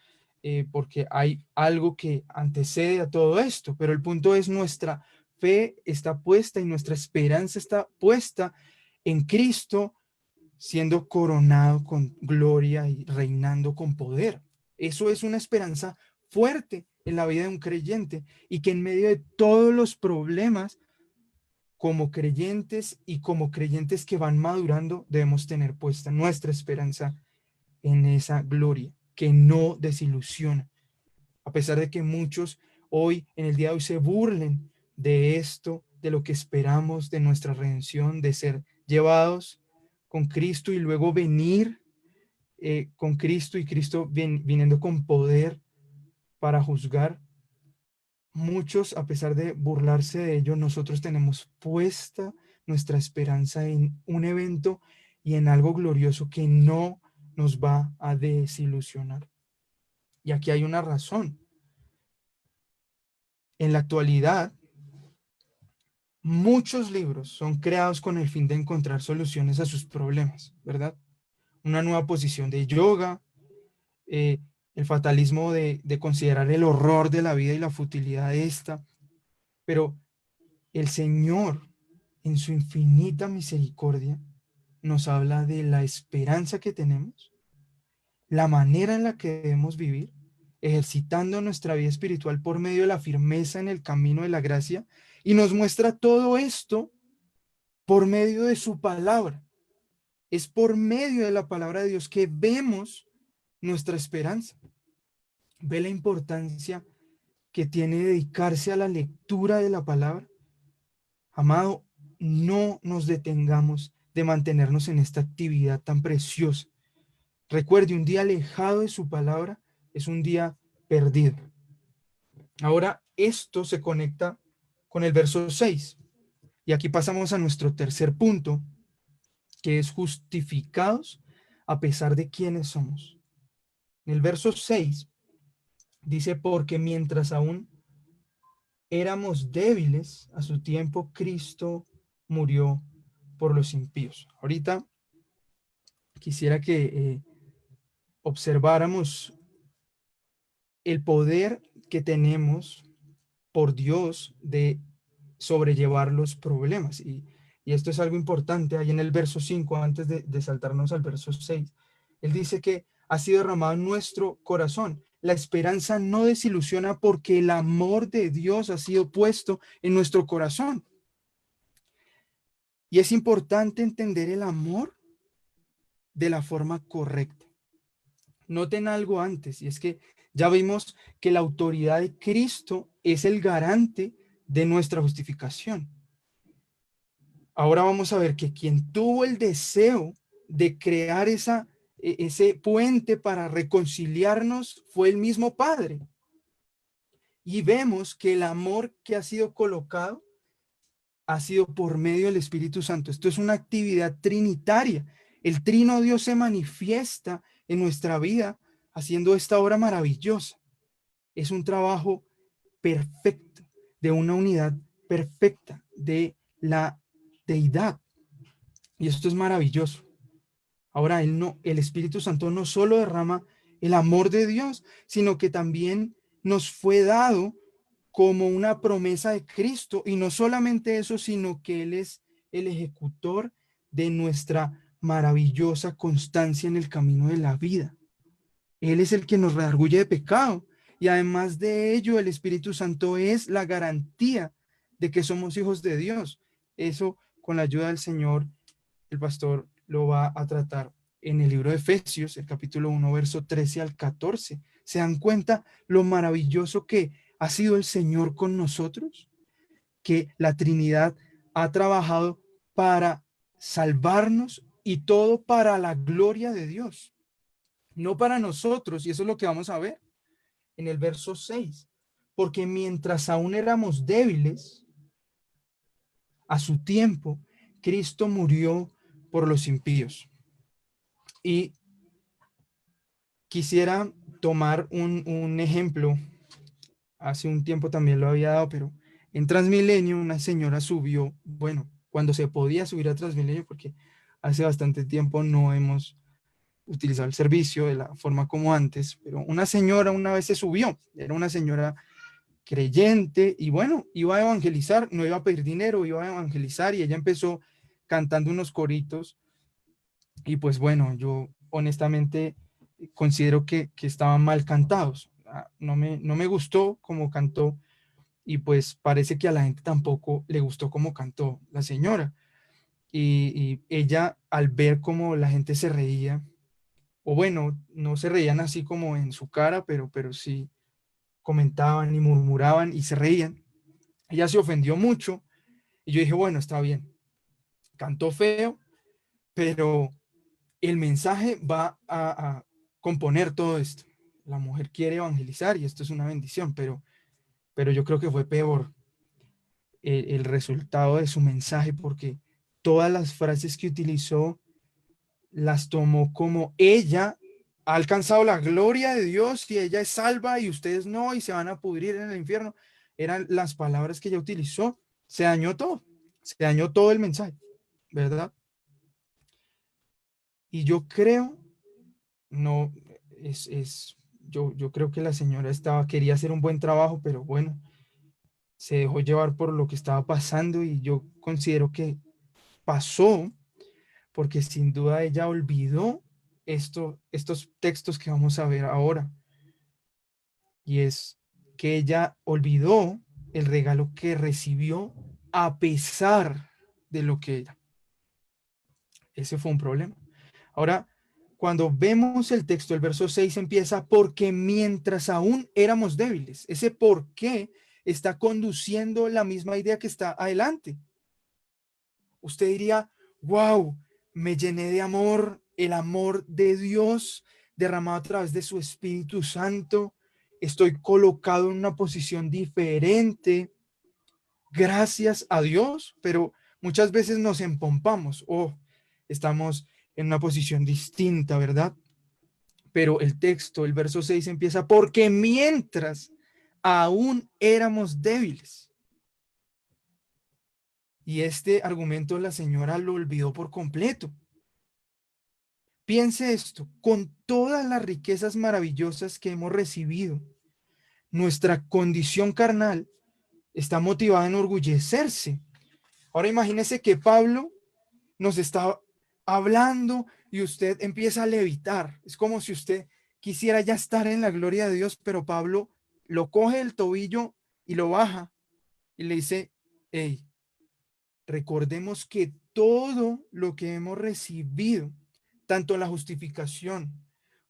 porque hay algo que antecede a todo esto, pero el punto es nuestra fe está puesta y nuestra esperanza está puesta en Cristo, siendo coronado con gloria y reinando con poder. Eso es una esperanza fuerte en la vida de un creyente, y que en medio de todos los problemas, como creyentes y como creyentes que van madurando, debemos tener puesta nuestra esperanza en esa gloria que no desilusiona. A pesar de que muchos hoy, en el día de hoy, se burlen de esto, de lo que esperamos, de nuestra redención, de ser llevados con Cristo y luego venir con Cristo, y Cristo viniendo con poder para juzgar. Muchos, a pesar de burlarse de ello, nosotros tenemos puesta nuestra esperanza en un evento y en algo glorioso que no nos va a desilusionar. Y aquí hay una razón. En la actualidad, muchos libros son creados con el fin de encontrar soluciones a sus problemas, ¿verdad? Una nueva posición de yoga, el fatalismo de considerar el horror de la vida y la futilidad de esta, pero el Señor, en su infinita misericordia, nos habla de la esperanza que tenemos, la manera en la que debemos vivir, ejercitando nuestra vida espiritual por medio de la firmeza en el camino de la gracia, y nos muestra todo esto por medio de su palabra. Es por medio de la palabra de Dios que vemos nuestra esperanza. Ve la importancia que tiene dedicarse a la lectura de la palabra. Amado, no nos detengamos de mantenernos en esta actividad tan preciosa. Recuerde, un día alejado de su palabra es un día perdido. Ahora, esto se conecta con el verso 6. Y aquí pasamos a nuestro tercer punto, que es justificados a pesar de quiénes somos. En el verso 6 dice, porque mientras aún éramos débiles, a su tiempo Cristo murió por los impíos. Ahorita quisiera que observáramos el poder que tenemos por Dios de sobrellevar los problemas. Y esto es algo importante. Ahí en el verso 5 antes de saltarnos al verso 6 él dice que ha sido derramado en nuestro corazón. La esperanza no desilusiona porque el amor de Dios ha sido puesto en nuestro corazón. Y es importante entender el amor de la forma correcta. Noten algo antes, y es que ya vimos que la autoridad de Cristo es el garante de nuestra justificación. Ahora vamos a ver que quien tuvo el deseo de crear ese puente para reconciliarnos fue el mismo Padre. Y vemos que el amor que ha sido colocado ha sido por medio del Espíritu Santo. Esto es una actividad trinitaria. El trino Dios se manifiesta en nuestra vida haciendo esta obra maravillosa. Es un trabajo perfecto, de una unidad perfecta de la deidad. Y esto es maravilloso. Ahora, el Espíritu Santo no solo derrama el amor de Dios, sino que también nos fue dado como una promesa de Cristo. Y no solamente eso, sino que Él es el ejecutor de nuestra maravillosa constancia en el camino de la vida. Él es el que nos redarguye de pecado. Y además de ello, el Espíritu Santo es la garantía de que somos hijos de Dios. Eso, con la ayuda del Señor, el pastor lo va a tratar en el libro de Efesios, el capítulo 1, verso 13 al 14. ¿Se dan cuenta lo maravilloso que ha sido el Señor con nosotros? Que la Trinidad ha trabajado para salvarnos y todo para la gloria de Dios, no para nosotros. Y eso es lo que vamos a ver en el verso 6. Porque mientras aún éramos débiles, a su tiempo, Cristo murió por los impíos. Y quisiera tomar un ejemplo. Hace un tiempo también lo había dado, pero en Transmilenio una señora subió, bueno, cuando se podía subir a Transmilenio, porque hace bastante tiempo no hemos utilizado el servicio de la forma como antes, pero una señora una vez se subió, era una señora creyente y bueno, iba a evangelizar, no iba a pedir dinero, iba a evangelizar y ella empezó cantando unos coritos y pues bueno, yo honestamente considero que estaban mal cantados. No me gustó cómo cantó y pues parece que a la gente tampoco le gustó cómo cantó la señora. Y ella al ver cómo la gente se reía, o bueno, no se reían así como en su cara, pero sí comentaban y murmuraban y se reían. Ella se ofendió mucho y yo dije, bueno, está bien, cantó feo, pero el mensaje va a componer todo esto. La mujer quiere evangelizar y esto es una bendición, pero yo creo que fue peor el resultado de su mensaje porque todas las frases que utilizó las tomó como ella ha alcanzado la gloria de Dios y ella es salva y ustedes no y se van a pudrir en el infierno. Eran las palabras que ella utilizó. Se dañó todo el mensaje, ¿verdad? Y yo creo, no, yo creo que la señora quería hacer un buen trabajo, pero bueno, se dejó llevar por lo que estaba pasando y yo considero que pasó porque sin duda ella olvidó estos textos que vamos a ver ahora. Y es que ella olvidó el regalo que recibió a pesar de lo que era. Ese fue un problema. Ahora, cuando vemos el texto, el verso 6 empieza porque mientras aún éramos débiles. Ese por qué está conduciendo la misma idea que está adelante. Usted diría, wow, me llené de amor, el amor de Dios derramado a través de su Espíritu Santo estoy colocado en una posición diferente, gracias a Dios, pero muchas veces nos empompamos o estamos en una posición distinta, ¿verdad? Pero el texto, el verso 6 empieza, porque mientras aún éramos débiles. Y este argumento la señora lo olvidó por completo. Piense esto, con todas las riquezas maravillosas que hemos recibido, nuestra condición carnal está motivada a enorgullecerse. Ahora imagínese que Pablo nos está hablando y usted empieza a levitar. Es como si usted quisiera ya estar en la gloria de Dios, pero Pablo lo coge del tobillo y lo baja y le dice, hey, recordemos que todo lo que hemos recibido, tanto la justificación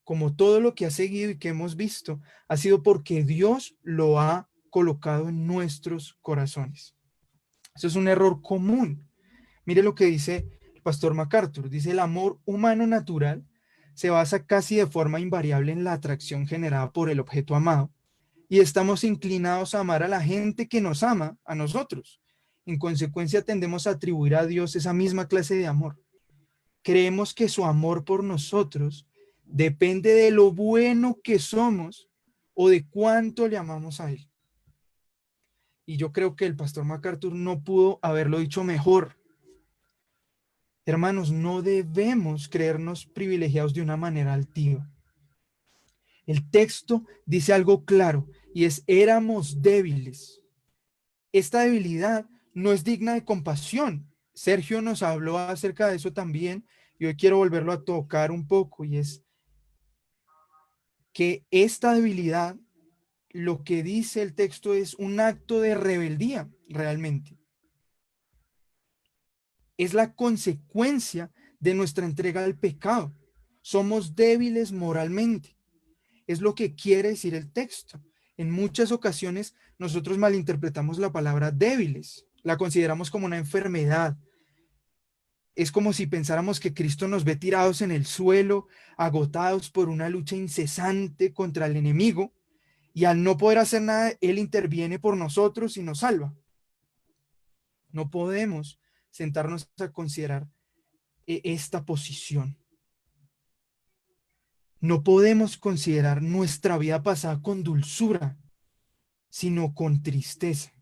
como todo lo que ha seguido y que hemos visto, ha sido porque Dios lo ha colocado en nuestros corazones. Eso es un error común. Mire lo que dice el pastor MacArthur. Dice, el amor humano natural se basa casi de forma invariable en la atracción generada por el objeto amado y estamos inclinados a amar a la gente que nos ama a nosotros. En consecuencia, tendemos a atribuir a Dios esa misma clase de amor. Creemos que su amor por nosotros depende de lo bueno que somos o de cuánto le amamos a Él. Y yo creo que el pastor MacArthur no pudo haberlo dicho mejor. Hermanos, no debemos creernos privilegiados de una manera altiva. El texto dice algo claro y es, éramos débiles. Esta debilidad no es digna de compasión. Sergio nos habló acerca de eso también y hoy quiero volverlo a tocar un poco y es que esta debilidad, lo que dice el texto es un acto de rebeldía realmente. Es la consecuencia de nuestra entrega al pecado. Somos débiles moralmente. Es lo que quiere decir el texto. En muchas ocasiones nosotros malinterpretamos la palabra débiles, la consideramos como una enfermedad. Es como si pensáramos que Cristo nos ve tirados en el suelo, agotados por una lucha incesante contra el enemigo, y al no poder hacer nada, Él interviene por nosotros y nos salva. No podemos sentarnos a considerar esta posición. No podemos considerar nuestra vida pasada con dulzura, sino con tristeza.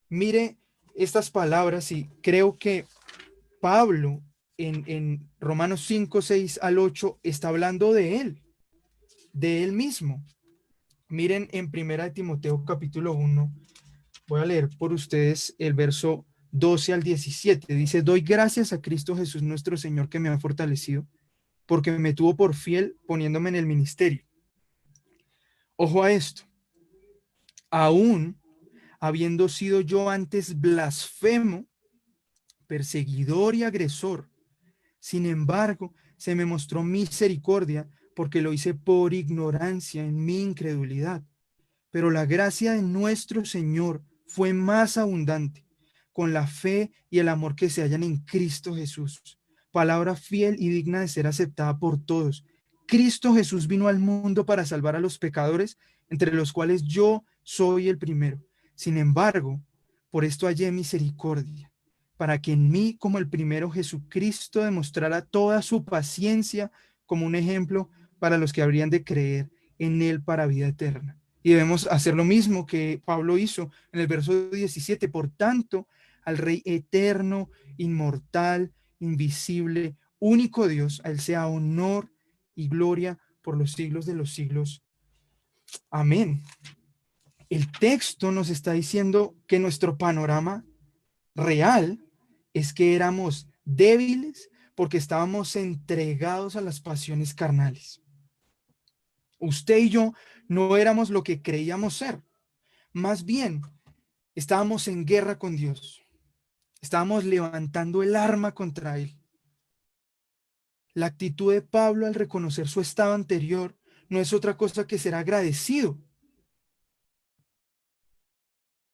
Mire estas palabras y creo que Pablo en Romanos 5, 6 al 8 está hablando de él mismo. Miren en Primera de Timoteo capítulo 1, voy a leer por ustedes el verso 12 al 17. Dice, doy gracias a Cristo Jesús nuestro Señor que me ha fortalecido, porque me tuvo por fiel poniéndome en el ministerio. Ojo a esto, aún habiendo sido yo antes blasfemo, perseguidor y agresor, sin embargo, se me mostró misericordia porque lo hice por ignorancia en mi incredulidad. Pero la gracia de nuestro Señor fue más abundante con la fe y el amor que se hallan en Cristo Jesús. Palabra fiel y digna de ser aceptada por todos. Cristo Jesús vino al mundo para salvar a los pecadores, entre los cuales yo soy el primero. Sin embargo, por esto hallé misericordia, para que en mí, como el primero, Jesucristo demostrara toda su paciencia como un ejemplo para los que habrían de creer en él para vida eterna. Y debemos hacer lo mismo que Pablo hizo en el verso 17. Por tanto, al Rey eterno, inmortal, invisible, único Dios, a él sea honor y gloria por los siglos de los siglos. Amén. El texto nos está diciendo que nuestro panorama real es que éramos débiles porque estábamos entregados a las pasiones carnales. Usted y yo no éramos lo que creíamos ser. Más bien, estábamos en guerra con Dios. Estábamos levantando el arma contra Él. La actitud de Pablo al reconocer su estado anterior no es otra cosa que ser agradecido.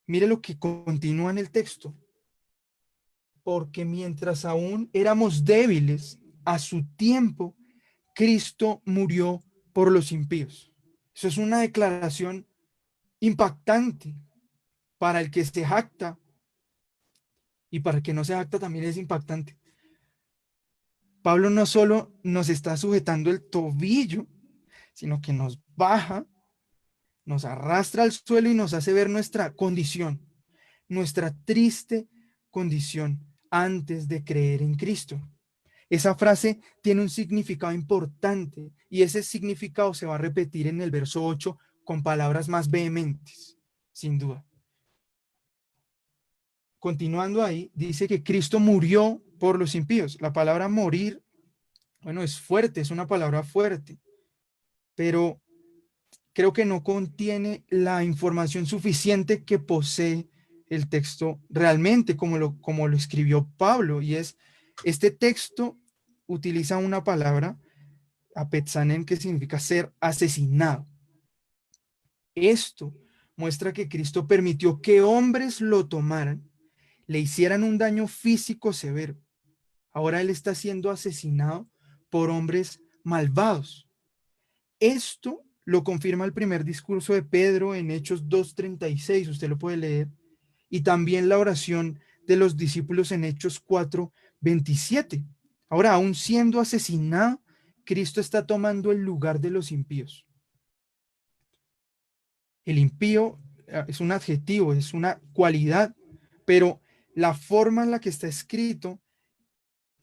Mire lo que continúa en el texto. Porque mientras aún éramos débiles, a su tiempo, Cristo murió por los impíos. Eso es una declaración impactante para el que se jacta, y para el que no se jacta también es impactante. Pablo no solo nos está sujetando el tobillo, sino que nos baja, nos arrastra al suelo y nos hace ver nuestra condición, nuestra triste condición antes de creer en Cristo. Esa frase tiene un significado importante y ese significado se va a repetir en el verso 8 con palabras más vehementes, sin duda. Continuando ahí, dice que Cristo murió por los impíos. La palabra morir, bueno, es fuerte, es una palabra fuerte, pero creo que no contiene la información suficiente que posee el texto realmente, como lo escribió Pablo. Y es, este texto utiliza una palabra, apetzanen, que significa ser asesinado. Esto muestra que Cristo permitió que hombres lo tomaran, le hicieran un daño físico severo. Ahora él está siendo asesinado por hombres malvados. Esto lo confirma el primer discurso de Pedro en Hechos 2:36, usted lo puede leer, y también la oración de los discípulos en Hechos 4:27. Ahora, aún siendo asesinado, Cristo está tomando el lugar de los impíos. El impío es un adjetivo, es una cualidad, pero la forma en la que está escrito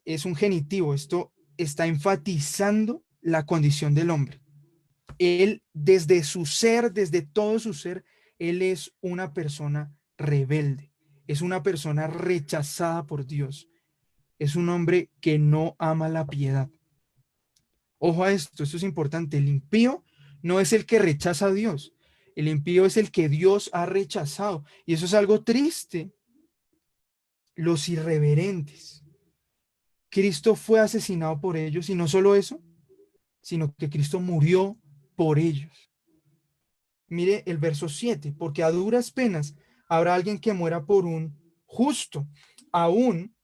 es un genitivo. Esto está enfatizando la condición del hombre. Él, desde su ser, desde todo su ser, él es una persona rebelde, es una persona rechazada por Dios, es un hombre que no ama la piedad. Ojo a esto es importante. El impío no es el que rechaza a Dios, el impío es el que Dios ha rechazado, y eso es algo triste. Los irreverentes. Cristo fue asesinado por ellos, y no solo eso, sino que Cristo murió por ellos. Mire el verso 7, porque a duras penas habrá alguien que muera por un justo, aún,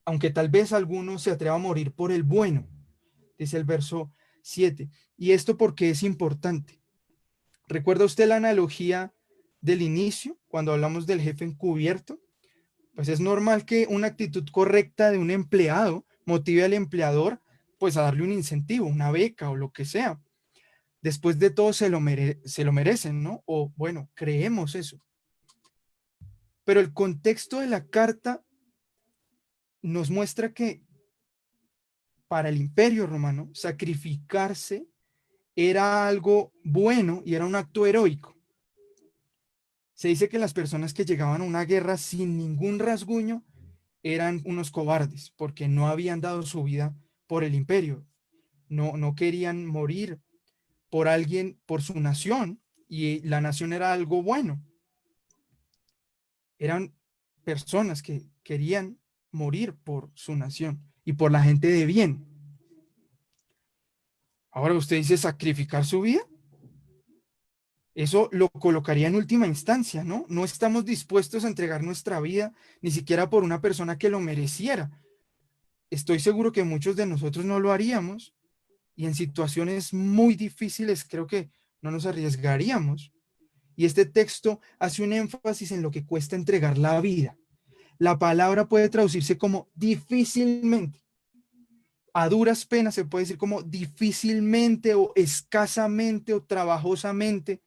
aunque tal vez alguno se atreva a morir por el bueno, dice el verso 7. Y esto porque es importante. ¿Recuerda usted la analogía del inicio, cuando hablamos del jefe encubierto? Pues es normal que una actitud correcta de un empleado motive al empleador pues a darle un incentivo, una beca o lo que sea. Después de todo se lo merecen, ¿no? O bueno, creemos eso. Pero el contexto de la carta nos muestra que para el Imperio Romano sacrificarse era algo bueno y era un acto heroico. Se dice que las personas que llegaban a una guerra sin ningún rasguño eran unos cobardes porque no habían dado su vida por el imperio, no querían morir por alguien, por su nación, y la nación era algo bueno. Eran personas que querían morir por su nación y por la gente de bien. Ahora usted dice sacrificar su vida. Eso lo colocaría en última instancia, ¿no? No estamos dispuestos a entregar nuestra vida ni siquiera por una persona que lo mereciera. Estoy seguro que muchos de nosotros no lo haríamos, y en situaciones muy difíciles creo que no nos arriesgaríamos. Y este texto hace un énfasis en lo que cuesta entregar la vida. La palabra puede traducirse como difícilmente. A duras penas se puede decir como difícilmente o escasamente o trabajosamente.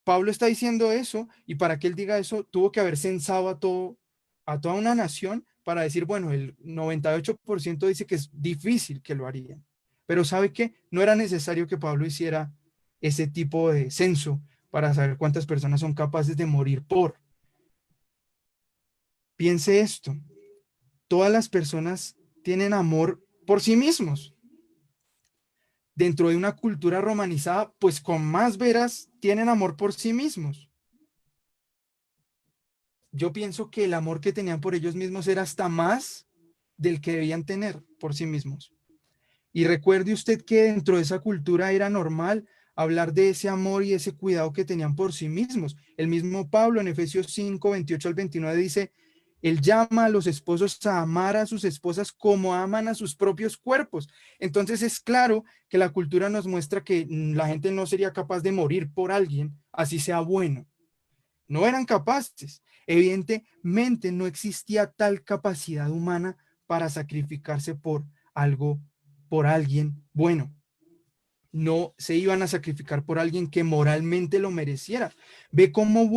Pablo está diciendo eso, y para que él diga eso tuvo que haber censado a toda una nación para decir, bueno, el 98% dice que es difícil que lo harían. Pero ¿sabe qué? No era necesario que Pablo hiciera ese tipo de censo para saber cuántas personas son capaces de morir por. Piense esto, todas las personas tienen amor por sí mismos. Dentro de una cultura romanizada, pues con más veras tienen amor por sí mismos. Yo pienso que el amor que tenían por ellos mismos era hasta más del que debían tener por sí mismos. Y recuerde usted que dentro de esa cultura era normal hablar de ese amor y ese cuidado que tenían por sí mismos. El mismo Pablo en Efesios 5:28 al 29 dice, Él llama a los esposos a amar a sus esposas como aman a sus propios cuerpos. Entonces es claro que la cultura nos muestra que la gente no sería capaz de morir por alguien, así sea bueno. No eran capaces. Evidentemente no existía tal capacidad humana para sacrificarse por algo, por alguien bueno. No se iban a sacrificar por alguien que moralmente lo mereciera. ¿Ve cómo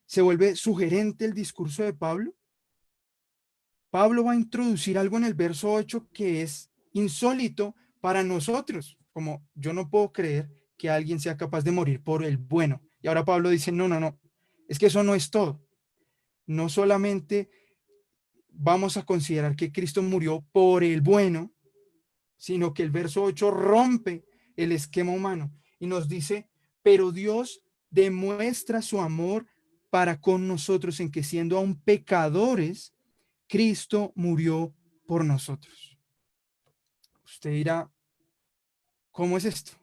se vuelve sugerente el discurso de Pablo? Pablo va a introducir algo en el verso 8 que es insólito para nosotros, como yo no puedo creer que alguien sea capaz de morir por el bueno. Y ahora Pablo dice, no, no, no, es que eso no es todo. No solamente vamos a considerar que Cristo murió por el bueno, sino que el verso 8 rompe el esquema humano y nos dice, pero Dios demuestra su amor para con nosotros en que siendo aún pecadores, Cristo murió por nosotros. Usted dirá, ¿cómo es esto?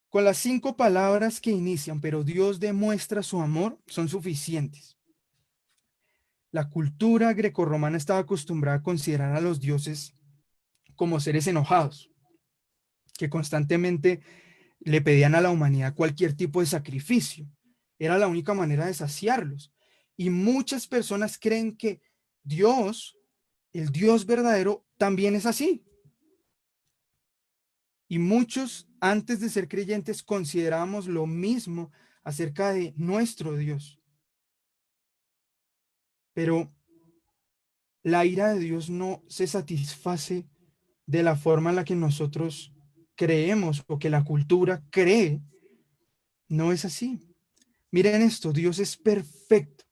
Con las 5 palabras que inician, pero Dios demuestra su amor, son suficientes. La cultura grecorromana estaba acostumbrada a considerar a los dioses como seres enojados, que constantemente le pedían a la humanidad cualquier tipo de sacrificio. Era la única manera de saciarlos. Y muchas personas creen que Dios, el Dios verdadero, también es así. Y muchos, antes de ser creyentes, considerábamos lo mismo acerca de nuestro Dios. Pero la ira de Dios no se satisface de la forma en la que nosotros creemos o que la cultura cree. No es así. Miren esto, Dios es perfecto.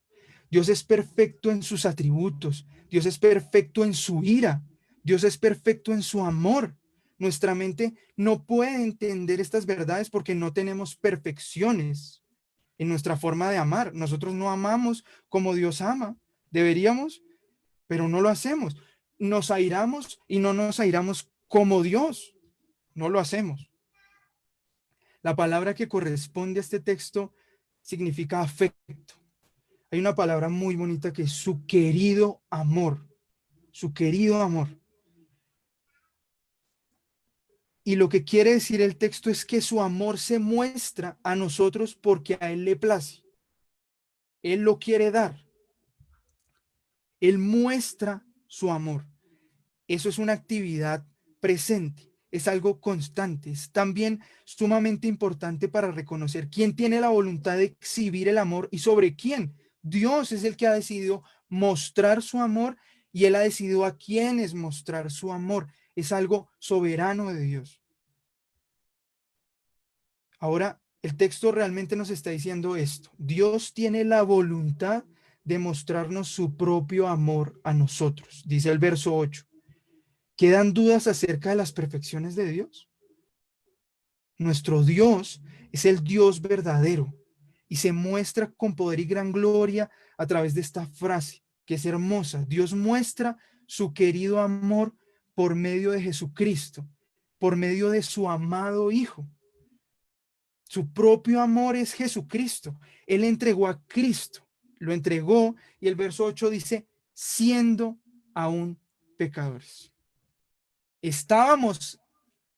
Dios es perfecto en sus atributos. Dios es perfecto en su ira. Dios es perfecto en su amor. Nuestra mente no puede entender estas verdades porque no tenemos perfecciones en nuestra forma de amar. Nosotros no amamos como Dios ama. Deberíamos, pero no lo hacemos. Nos airamos y no nos airamos como Dios. No lo hacemos. La palabra que corresponde a este texto significa afecto. Hay una palabra muy bonita que es su querido amor, su querido amor. Y lo que quiere decir el texto es que su amor se muestra a nosotros porque a Él le place. Él lo quiere dar. Él muestra su amor. Eso es una actividad presente, es algo constante, es también sumamente importante para reconocer quién tiene la voluntad de exhibir el amor y sobre quién. Dios es el que ha decidido mostrar su amor y Él ha decidido a quiénes mostrar su amor. Es algo soberano de Dios. Ahora, el texto realmente nos está diciendo esto. Dios tiene la voluntad de mostrarnos su propio amor a nosotros, dice el verso 8. ¿Quedan dudas acerca de las perfecciones de Dios? Nuestro Dios es el Dios verdadero y se muestra con poder y gran gloria a través de esta frase, que es hermosa. Dios muestra su querido amor por medio de Jesucristo, por medio de su amado Hijo. Su propio amor es Jesucristo. Él entregó a Cristo, lo entregó y el verso 8 dice, siendo aún pecadores. Estábamos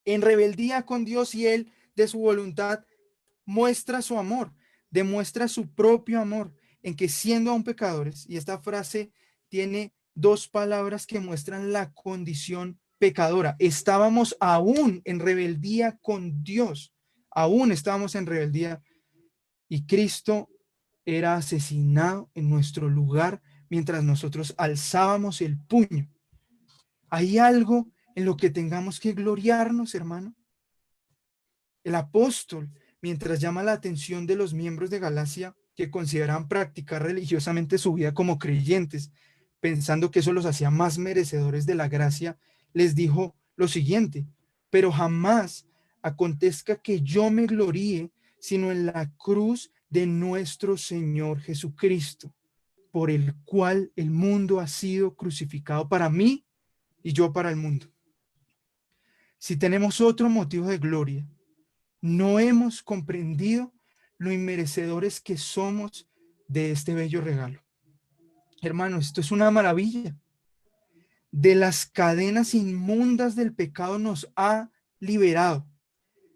en rebeldía con Dios y Él de su voluntad muestra su amor, demuestra su propio amor en que siendo aún pecadores, y esta frase tiene 2 palabras que muestran la condición pecadora. Estábamos aún en rebeldía con Dios, aún estábamos en rebeldía y Cristo era asesinado en nuestro lugar mientras nosotros alzábamos el puño. ¿Hay algo en lo que tengamos que gloriarnos, hermano? El apóstol, mientras llama la atención de los miembros de Galacia que consideran practicar religiosamente su vida como creyentes, pensando que eso los hacía más merecedores de la gracia, les dijo lo siguiente: pero jamás acontezca que yo me gloríe, sino en la cruz de nuestro Señor Jesucristo, por el cual el mundo ha sido crucificado para mí y yo para el mundo. Si tenemos otro motivo de gloria, no hemos comprendido lo inmerecedores que somos de este bello regalo. Hermano, esto es una maravilla. De las cadenas inmundas del pecado nos ha liberado,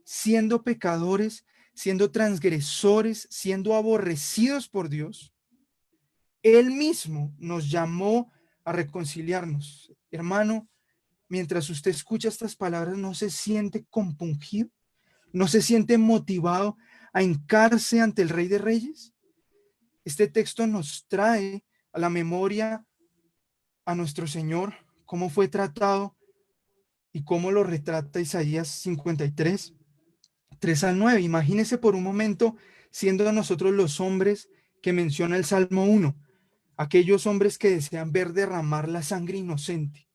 siendo pecadores, siendo transgresores, siendo aborrecidos por Dios. Él mismo nos llamó a reconciliarnos. Hermano, mientras usted escucha estas palabras, ¿no se siente compungido? ¿No se siente motivado a hincarse ante el Rey de Reyes? Este texto nos trae a la memoria a nuestro Señor, cómo fue tratado y cómo lo retrata Isaías 53, 3 al 9. Imagínese por un momento siendo nosotros los hombres que menciona el Salmo 1, aquellos hombres que desean ver derramar la sangre inocente,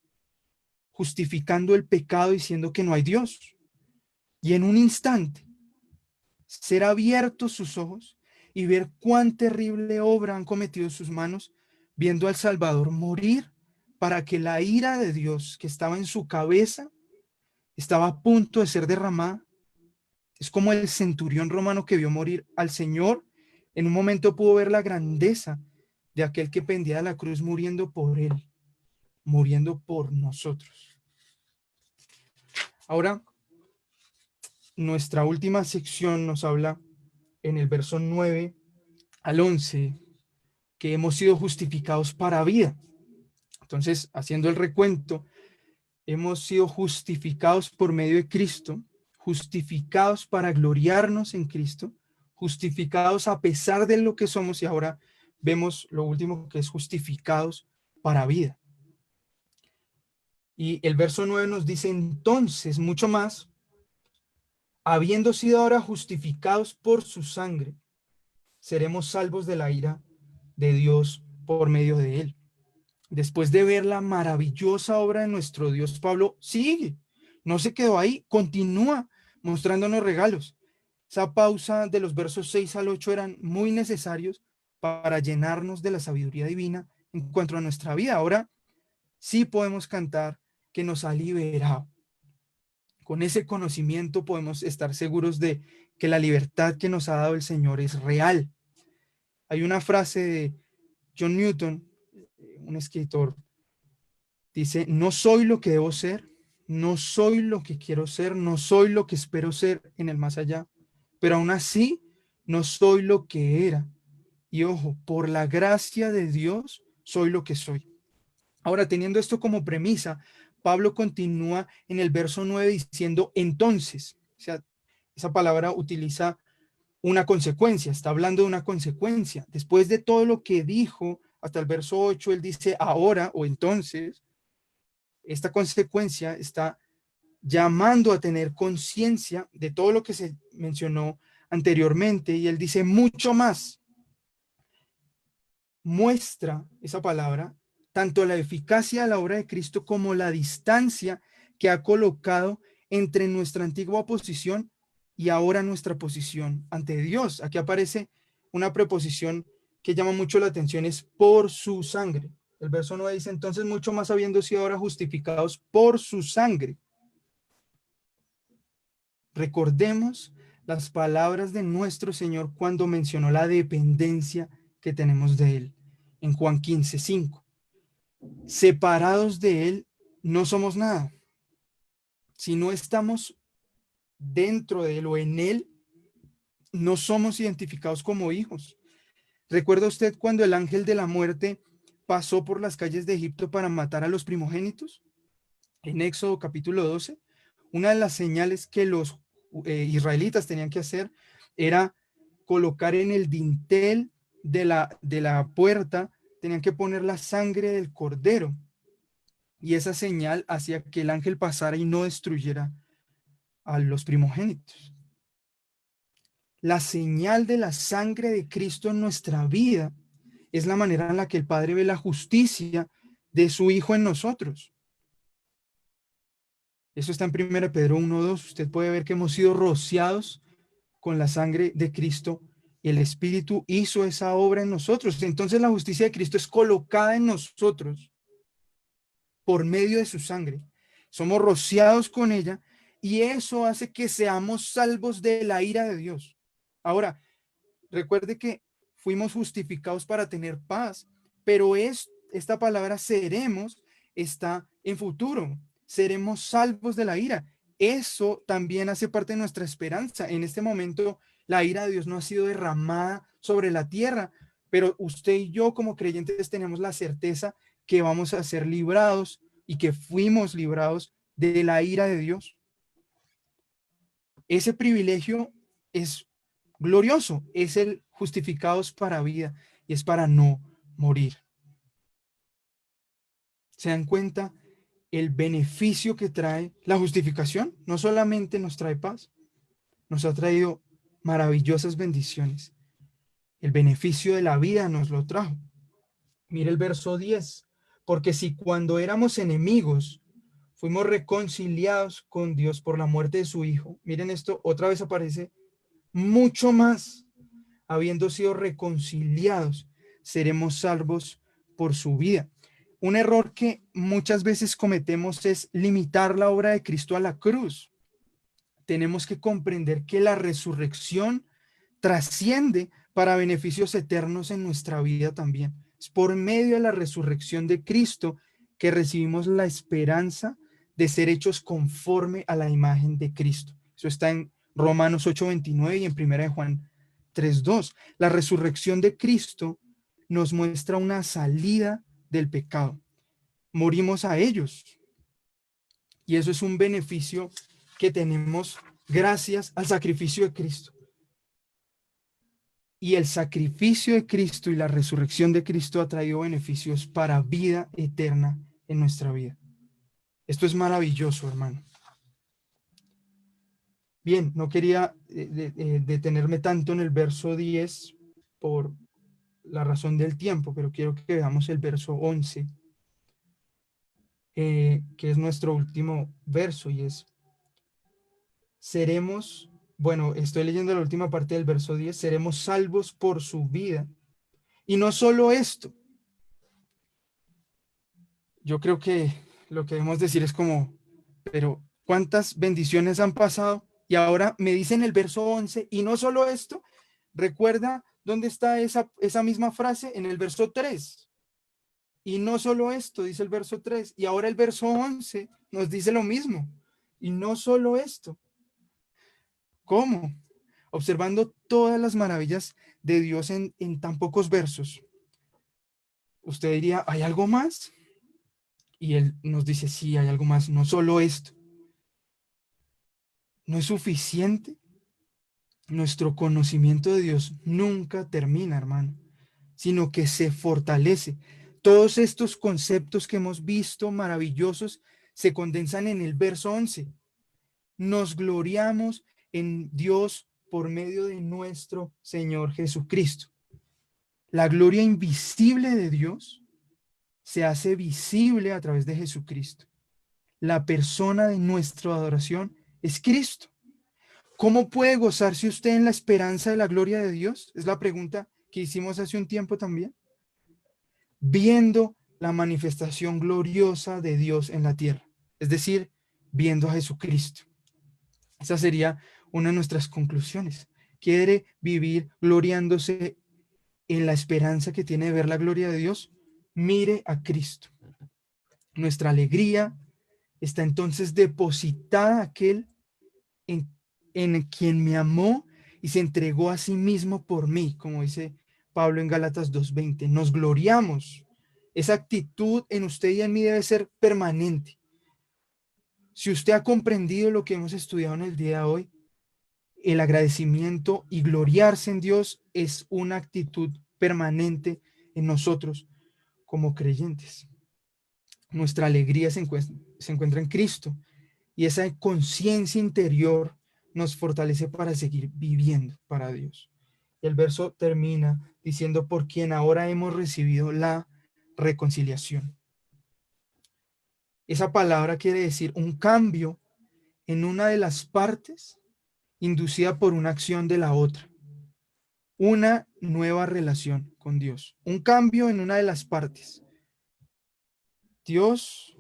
justificando el pecado diciendo que no hay Dios. Y en un instante, ser abiertos sus ojos y ver cuán terrible obra han cometido sus manos, viendo al Salvador morir para que la ira de Dios que estaba en su cabeza estaba a punto de ser derramada. Es como el centurión romano que vio morir al Señor. En un momento pudo ver la grandeza de aquel que pendía de la cruz muriendo por él, muriendo por nosotros. Ahora, nuestra última sección nos habla en el verso 9 al 11 que hemos sido justificados para vida. Entonces, haciendo el recuento, hemos sido justificados por medio de Cristo, justificados para gloriarnos en Cristo, justificados a pesar de lo que somos, y ahora vemos lo último que es justificados para vida. Y el verso 9 nos dice entonces mucho más, habiendo sido ahora justificados por su sangre, seremos salvos de la ira de Dios por medio de él. Después de ver la maravillosa obra de nuestro Dios, Pablo sigue, no se quedó ahí, continúa mostrándonos regalos. Esa pausa de los versos 6 al 8 eran muy necesarios para llenarnos de la sabiduría divina en cuanto a nuestra vida. Ahora sí podemos cantar que nos ha liberado. Con ese conocimiento podemos estar seguros de que la libertad que nos ha dado el Señor es real. Hay una frase de John Newton, un escritor, dice, no soy lo que debo ser, no soy lo que quiero ser, no soy lo que espero ser en el más allá, pero aún así no soy lo que era. Y ojo, por la gracia de Dios soy lo que soy. Ahora, teniendo esto como premisa, Pablo continúa en el verso 9 diciendo entonces, o sea, esa palabra utiliza una consecuencia, está hablando de una consecuencia. Después de todo lo que dijo hasta el verso 8, él dice ahora o entonces, esta consecuencia está llamando a tener conciencia de todo lo que se mencionó anteriormente y él dice mucho más. Muestra esa palabra tanto la eficacia de la obra de Cristo como la distancia que ha colocado entre nuestra antigua posición y ahora nuestra posición ante Dios. Aquí aparece una preposición que llama mucho la atención, es por su sangre. El verso 9 dice, entonces mucho más habiendo sido ahora justificados por su sangre. Recordemos las palabras de nuestro Señor cuando mencionó la dependencia que tenemos de Él en Juan 15:5. Separados de Él no somos nada. Si no estamos dentro de Él o en Él, no somos identificados como hijos. ¿Recuerda usted cuando el ángel de la muerte pasó por las calles de Egipto para matar a los primogénitos? En Éxodo capítulo 12, una de las señales que los israelitas tenían que hacer era colocar en el dintel de la puerta, tenían que poner la sangre del cordero. Y esa señal hacía que el ángel pasara y no destruyera a los primogénitos. La señal de la sangre de Cristo en nuestra vida es la manera en la que el Padre ve la justicia de su Hijo en nosotros. Eso está en 1 Pedro 1:2. Usted puede ver que hemos sido rociados con la sangre de Cristo y el Espíritu hizo esa obra en nosotros. Entonces la justicia de Cristo es colocada en nosotros por medio de su sangre. Somos rociados con ella y eso hace que seamos salvos de la ira de Dios. Ahora, recuerde que fuimos justificados para tener paz, pero esta palabra seremos está en futuro. Seremos salvos de la ira. Eso también hace parte de nuestra esperanza. En este momento, la ira de Dios no ha sido derramada sobre la tierra, pero usted y yo como creyentes tenemos la certeza que vamos a ser librados y que fuimos librados de la ira de Dios. Ese privilegio es glorioso, es el justificados para vida y es para no morir. ¿Se dan cuenta el beneficio que trae la justificación? No solamente nos trae paz, nos ha traído maravillosas bendiciones. El beneficio de la vida nos lo trajo. Mire el verso 10. Porque si cuando éramos enemigos fuimos reconciliados con Dios por la muerte de su Hijo, miren esto, otra vez aparece mucho más, habiendo sido reconciliados, seremos salvos por su vida. Un error que muchas veces cometemos es limitar la obra de Cristo a la cruz. Tenemos que comprender que la resurrección trasciende para beneficios eternos en nuestra vida también. Es por medio de la resurrección de Cristo que recibimos la esperanza de ser hechos conforme a la imagen de Cristo. Eso está en Romanos 8:29 y en 1 de Juan 3:2. La resurrección de Cristo nos muestra una salida del pecado. Morimos a ellos. Y eso es un beneficio que tenemos gracias al sacrificio de Cristo. Y el sacrificio de Cristo y la resurrección de Cristo ha traído beneficios para vida eterna en nuestra vida. Esto es maravilloso, hermano. Bien, no quería detenerme tanto en el verso 10 por la razón del tiempo, pero quiero que veamos el verso 11, que es nuestro último verso, y es, seremos, bueno, estoy leyendo la última parte del verso 10, seremos salvos por su vida. Y no solo esto, yo creo que lo que debemos decir es como, pero ¿cuántas bendiciones han pasado? Y ahora me dicen el verso 11, y no solo esto, recuerda dónde está esa misma frase en el verso 3. Y no solo esto, dice el verso 3, y ahora el verso 11 nos dice lo mismo. Y no solo esto. ¿Cómo? Observando todas las maravillas de Dios en tan pocos versos. Usted diría, ¿hay algo más? Y él nos dice, sí, hay algo más, no solo esto. ¿No es suficiente? Nuestro conocimiento de Dios nunca termina, hermano, sino que se fortalece. Todos estos conceptos que hemos visto maravillosos se condensan en el verso 11. Nos gloriamos en Dios por medio de nuestro Señor Jesucristo. La gloria invisible de Dios se hace visible a través de Jesucristo. La persona de nuestra adoración es Cristo. ¿Cómo puede gozarse usted en la esperanza de la gloria de Dios? Es la pregunta que hicimos hace un tiempo también. Viendo la manifestación gloriosa de Dios en la tierra, es decir, viendo a Jesucristo. Esa sería una de nuestras conclusiones. ¿Quiere vivir gloriándose en la esperanza que tiene de ver la gloria de Dios? Mire a Cristo. Nuestra alegría está entonces depositada aquel en quien me amó y se entregó a sí mismo por mí, como dice Pablo en Gálatas 2:20. Nos gloriamos. Esa actitud en usted y en mí debe ser permanente. Si usted ha comprendido lo que hemos estudiado en el día de hoy, el agradecimiento y gloriarse en Dios es una actitud permanente en nosotros como creyentes. Nuestra alegría se encuentra en Cristo y esa conciencia interior nos fortalece para seguir viviendo para Dios. Y el verso termina diciendo, por quien ahora hemos recibido la reconciliación. Esa palabra quiere decir un cambio en una de las partes inducida por una acción de la otra. Una nueva relación con Dios. Un cambio en una de las partes. Dios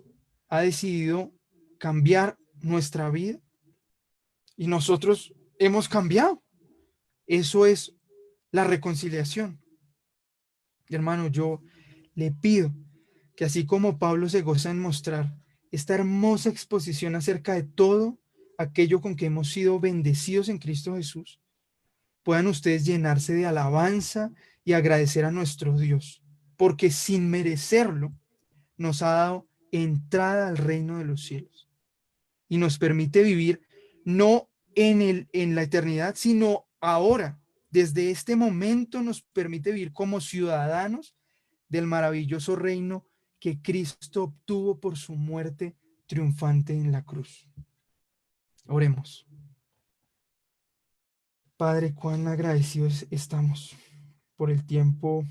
ha decidido cambiar nuestra vida y nosotros hemos cambiado. Eso es la reconciliación. Hermano, yo Le pido que así como Pablo se goza en mostrar esta hermosa exposición acerca de todo aquello con que hemos sido bendecidos en Cristo Jesús, puedan ustedes llenarse de alabanza y agradecer a nuestro Dios, porque sin merecerlo nos ha dado entrada al reino de los cielos y nos permite vivir no en la eternidad, sino ahora. Desde este momento nos permite vivir como ciudadanos del maravilloso reino que Cristo obtuvo por su muerte triunfante en la cruz. Oremos. Padre, cuán agradecidos estamos por el tiempo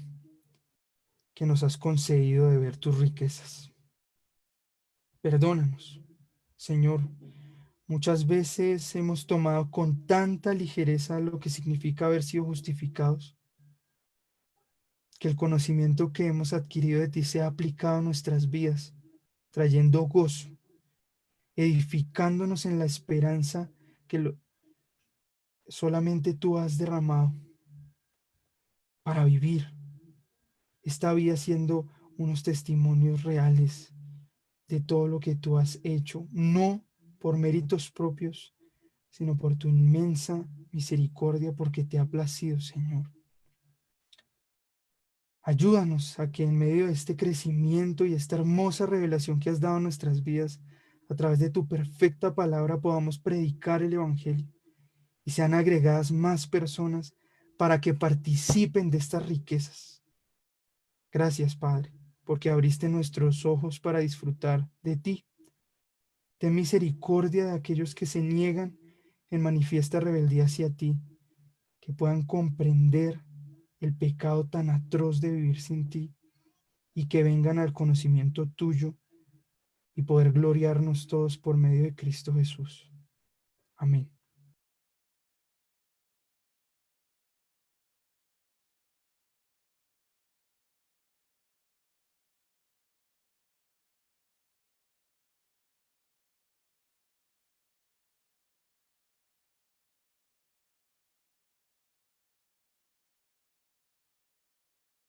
que nos has concedido de ver tus riquezas. Perdónanos, Señor. Muchas veces hemos tomado con tanta ligereza lo que significa haber sido justificados, que el conocimiento que hemos adquirido de ti sea aplicado a nuestras vidas, trayendo gozo, edificándonos en la esperanza que solamente tú has derramado para vivir esta vida siendo unos testimonios reales de todo lo que tú has hecho, no por méritos propios, sino por tu inmensa misericordia, porque te ha placido, Señor. Ayúdanos a que en medio de este crecimiento y esta hermosa revelación que has dado a nuestras vidas, a través de tu perfecta palabra, podamos predicar el Evangelio y sean agregadas más personas para que participen de estas riquezas. Gracias, Padre, porque abriste nuestros ojos para disfrutar de ti. Ten misericordia de aquellos que se niegan en manifiesta rebeldía hacia ti, que puedan comprender el pecado tan atroz de vivir sin ti y que vengan al conocimiento tuyo y poder gloriarnos todos por medio de Cristo Jesús. Amén.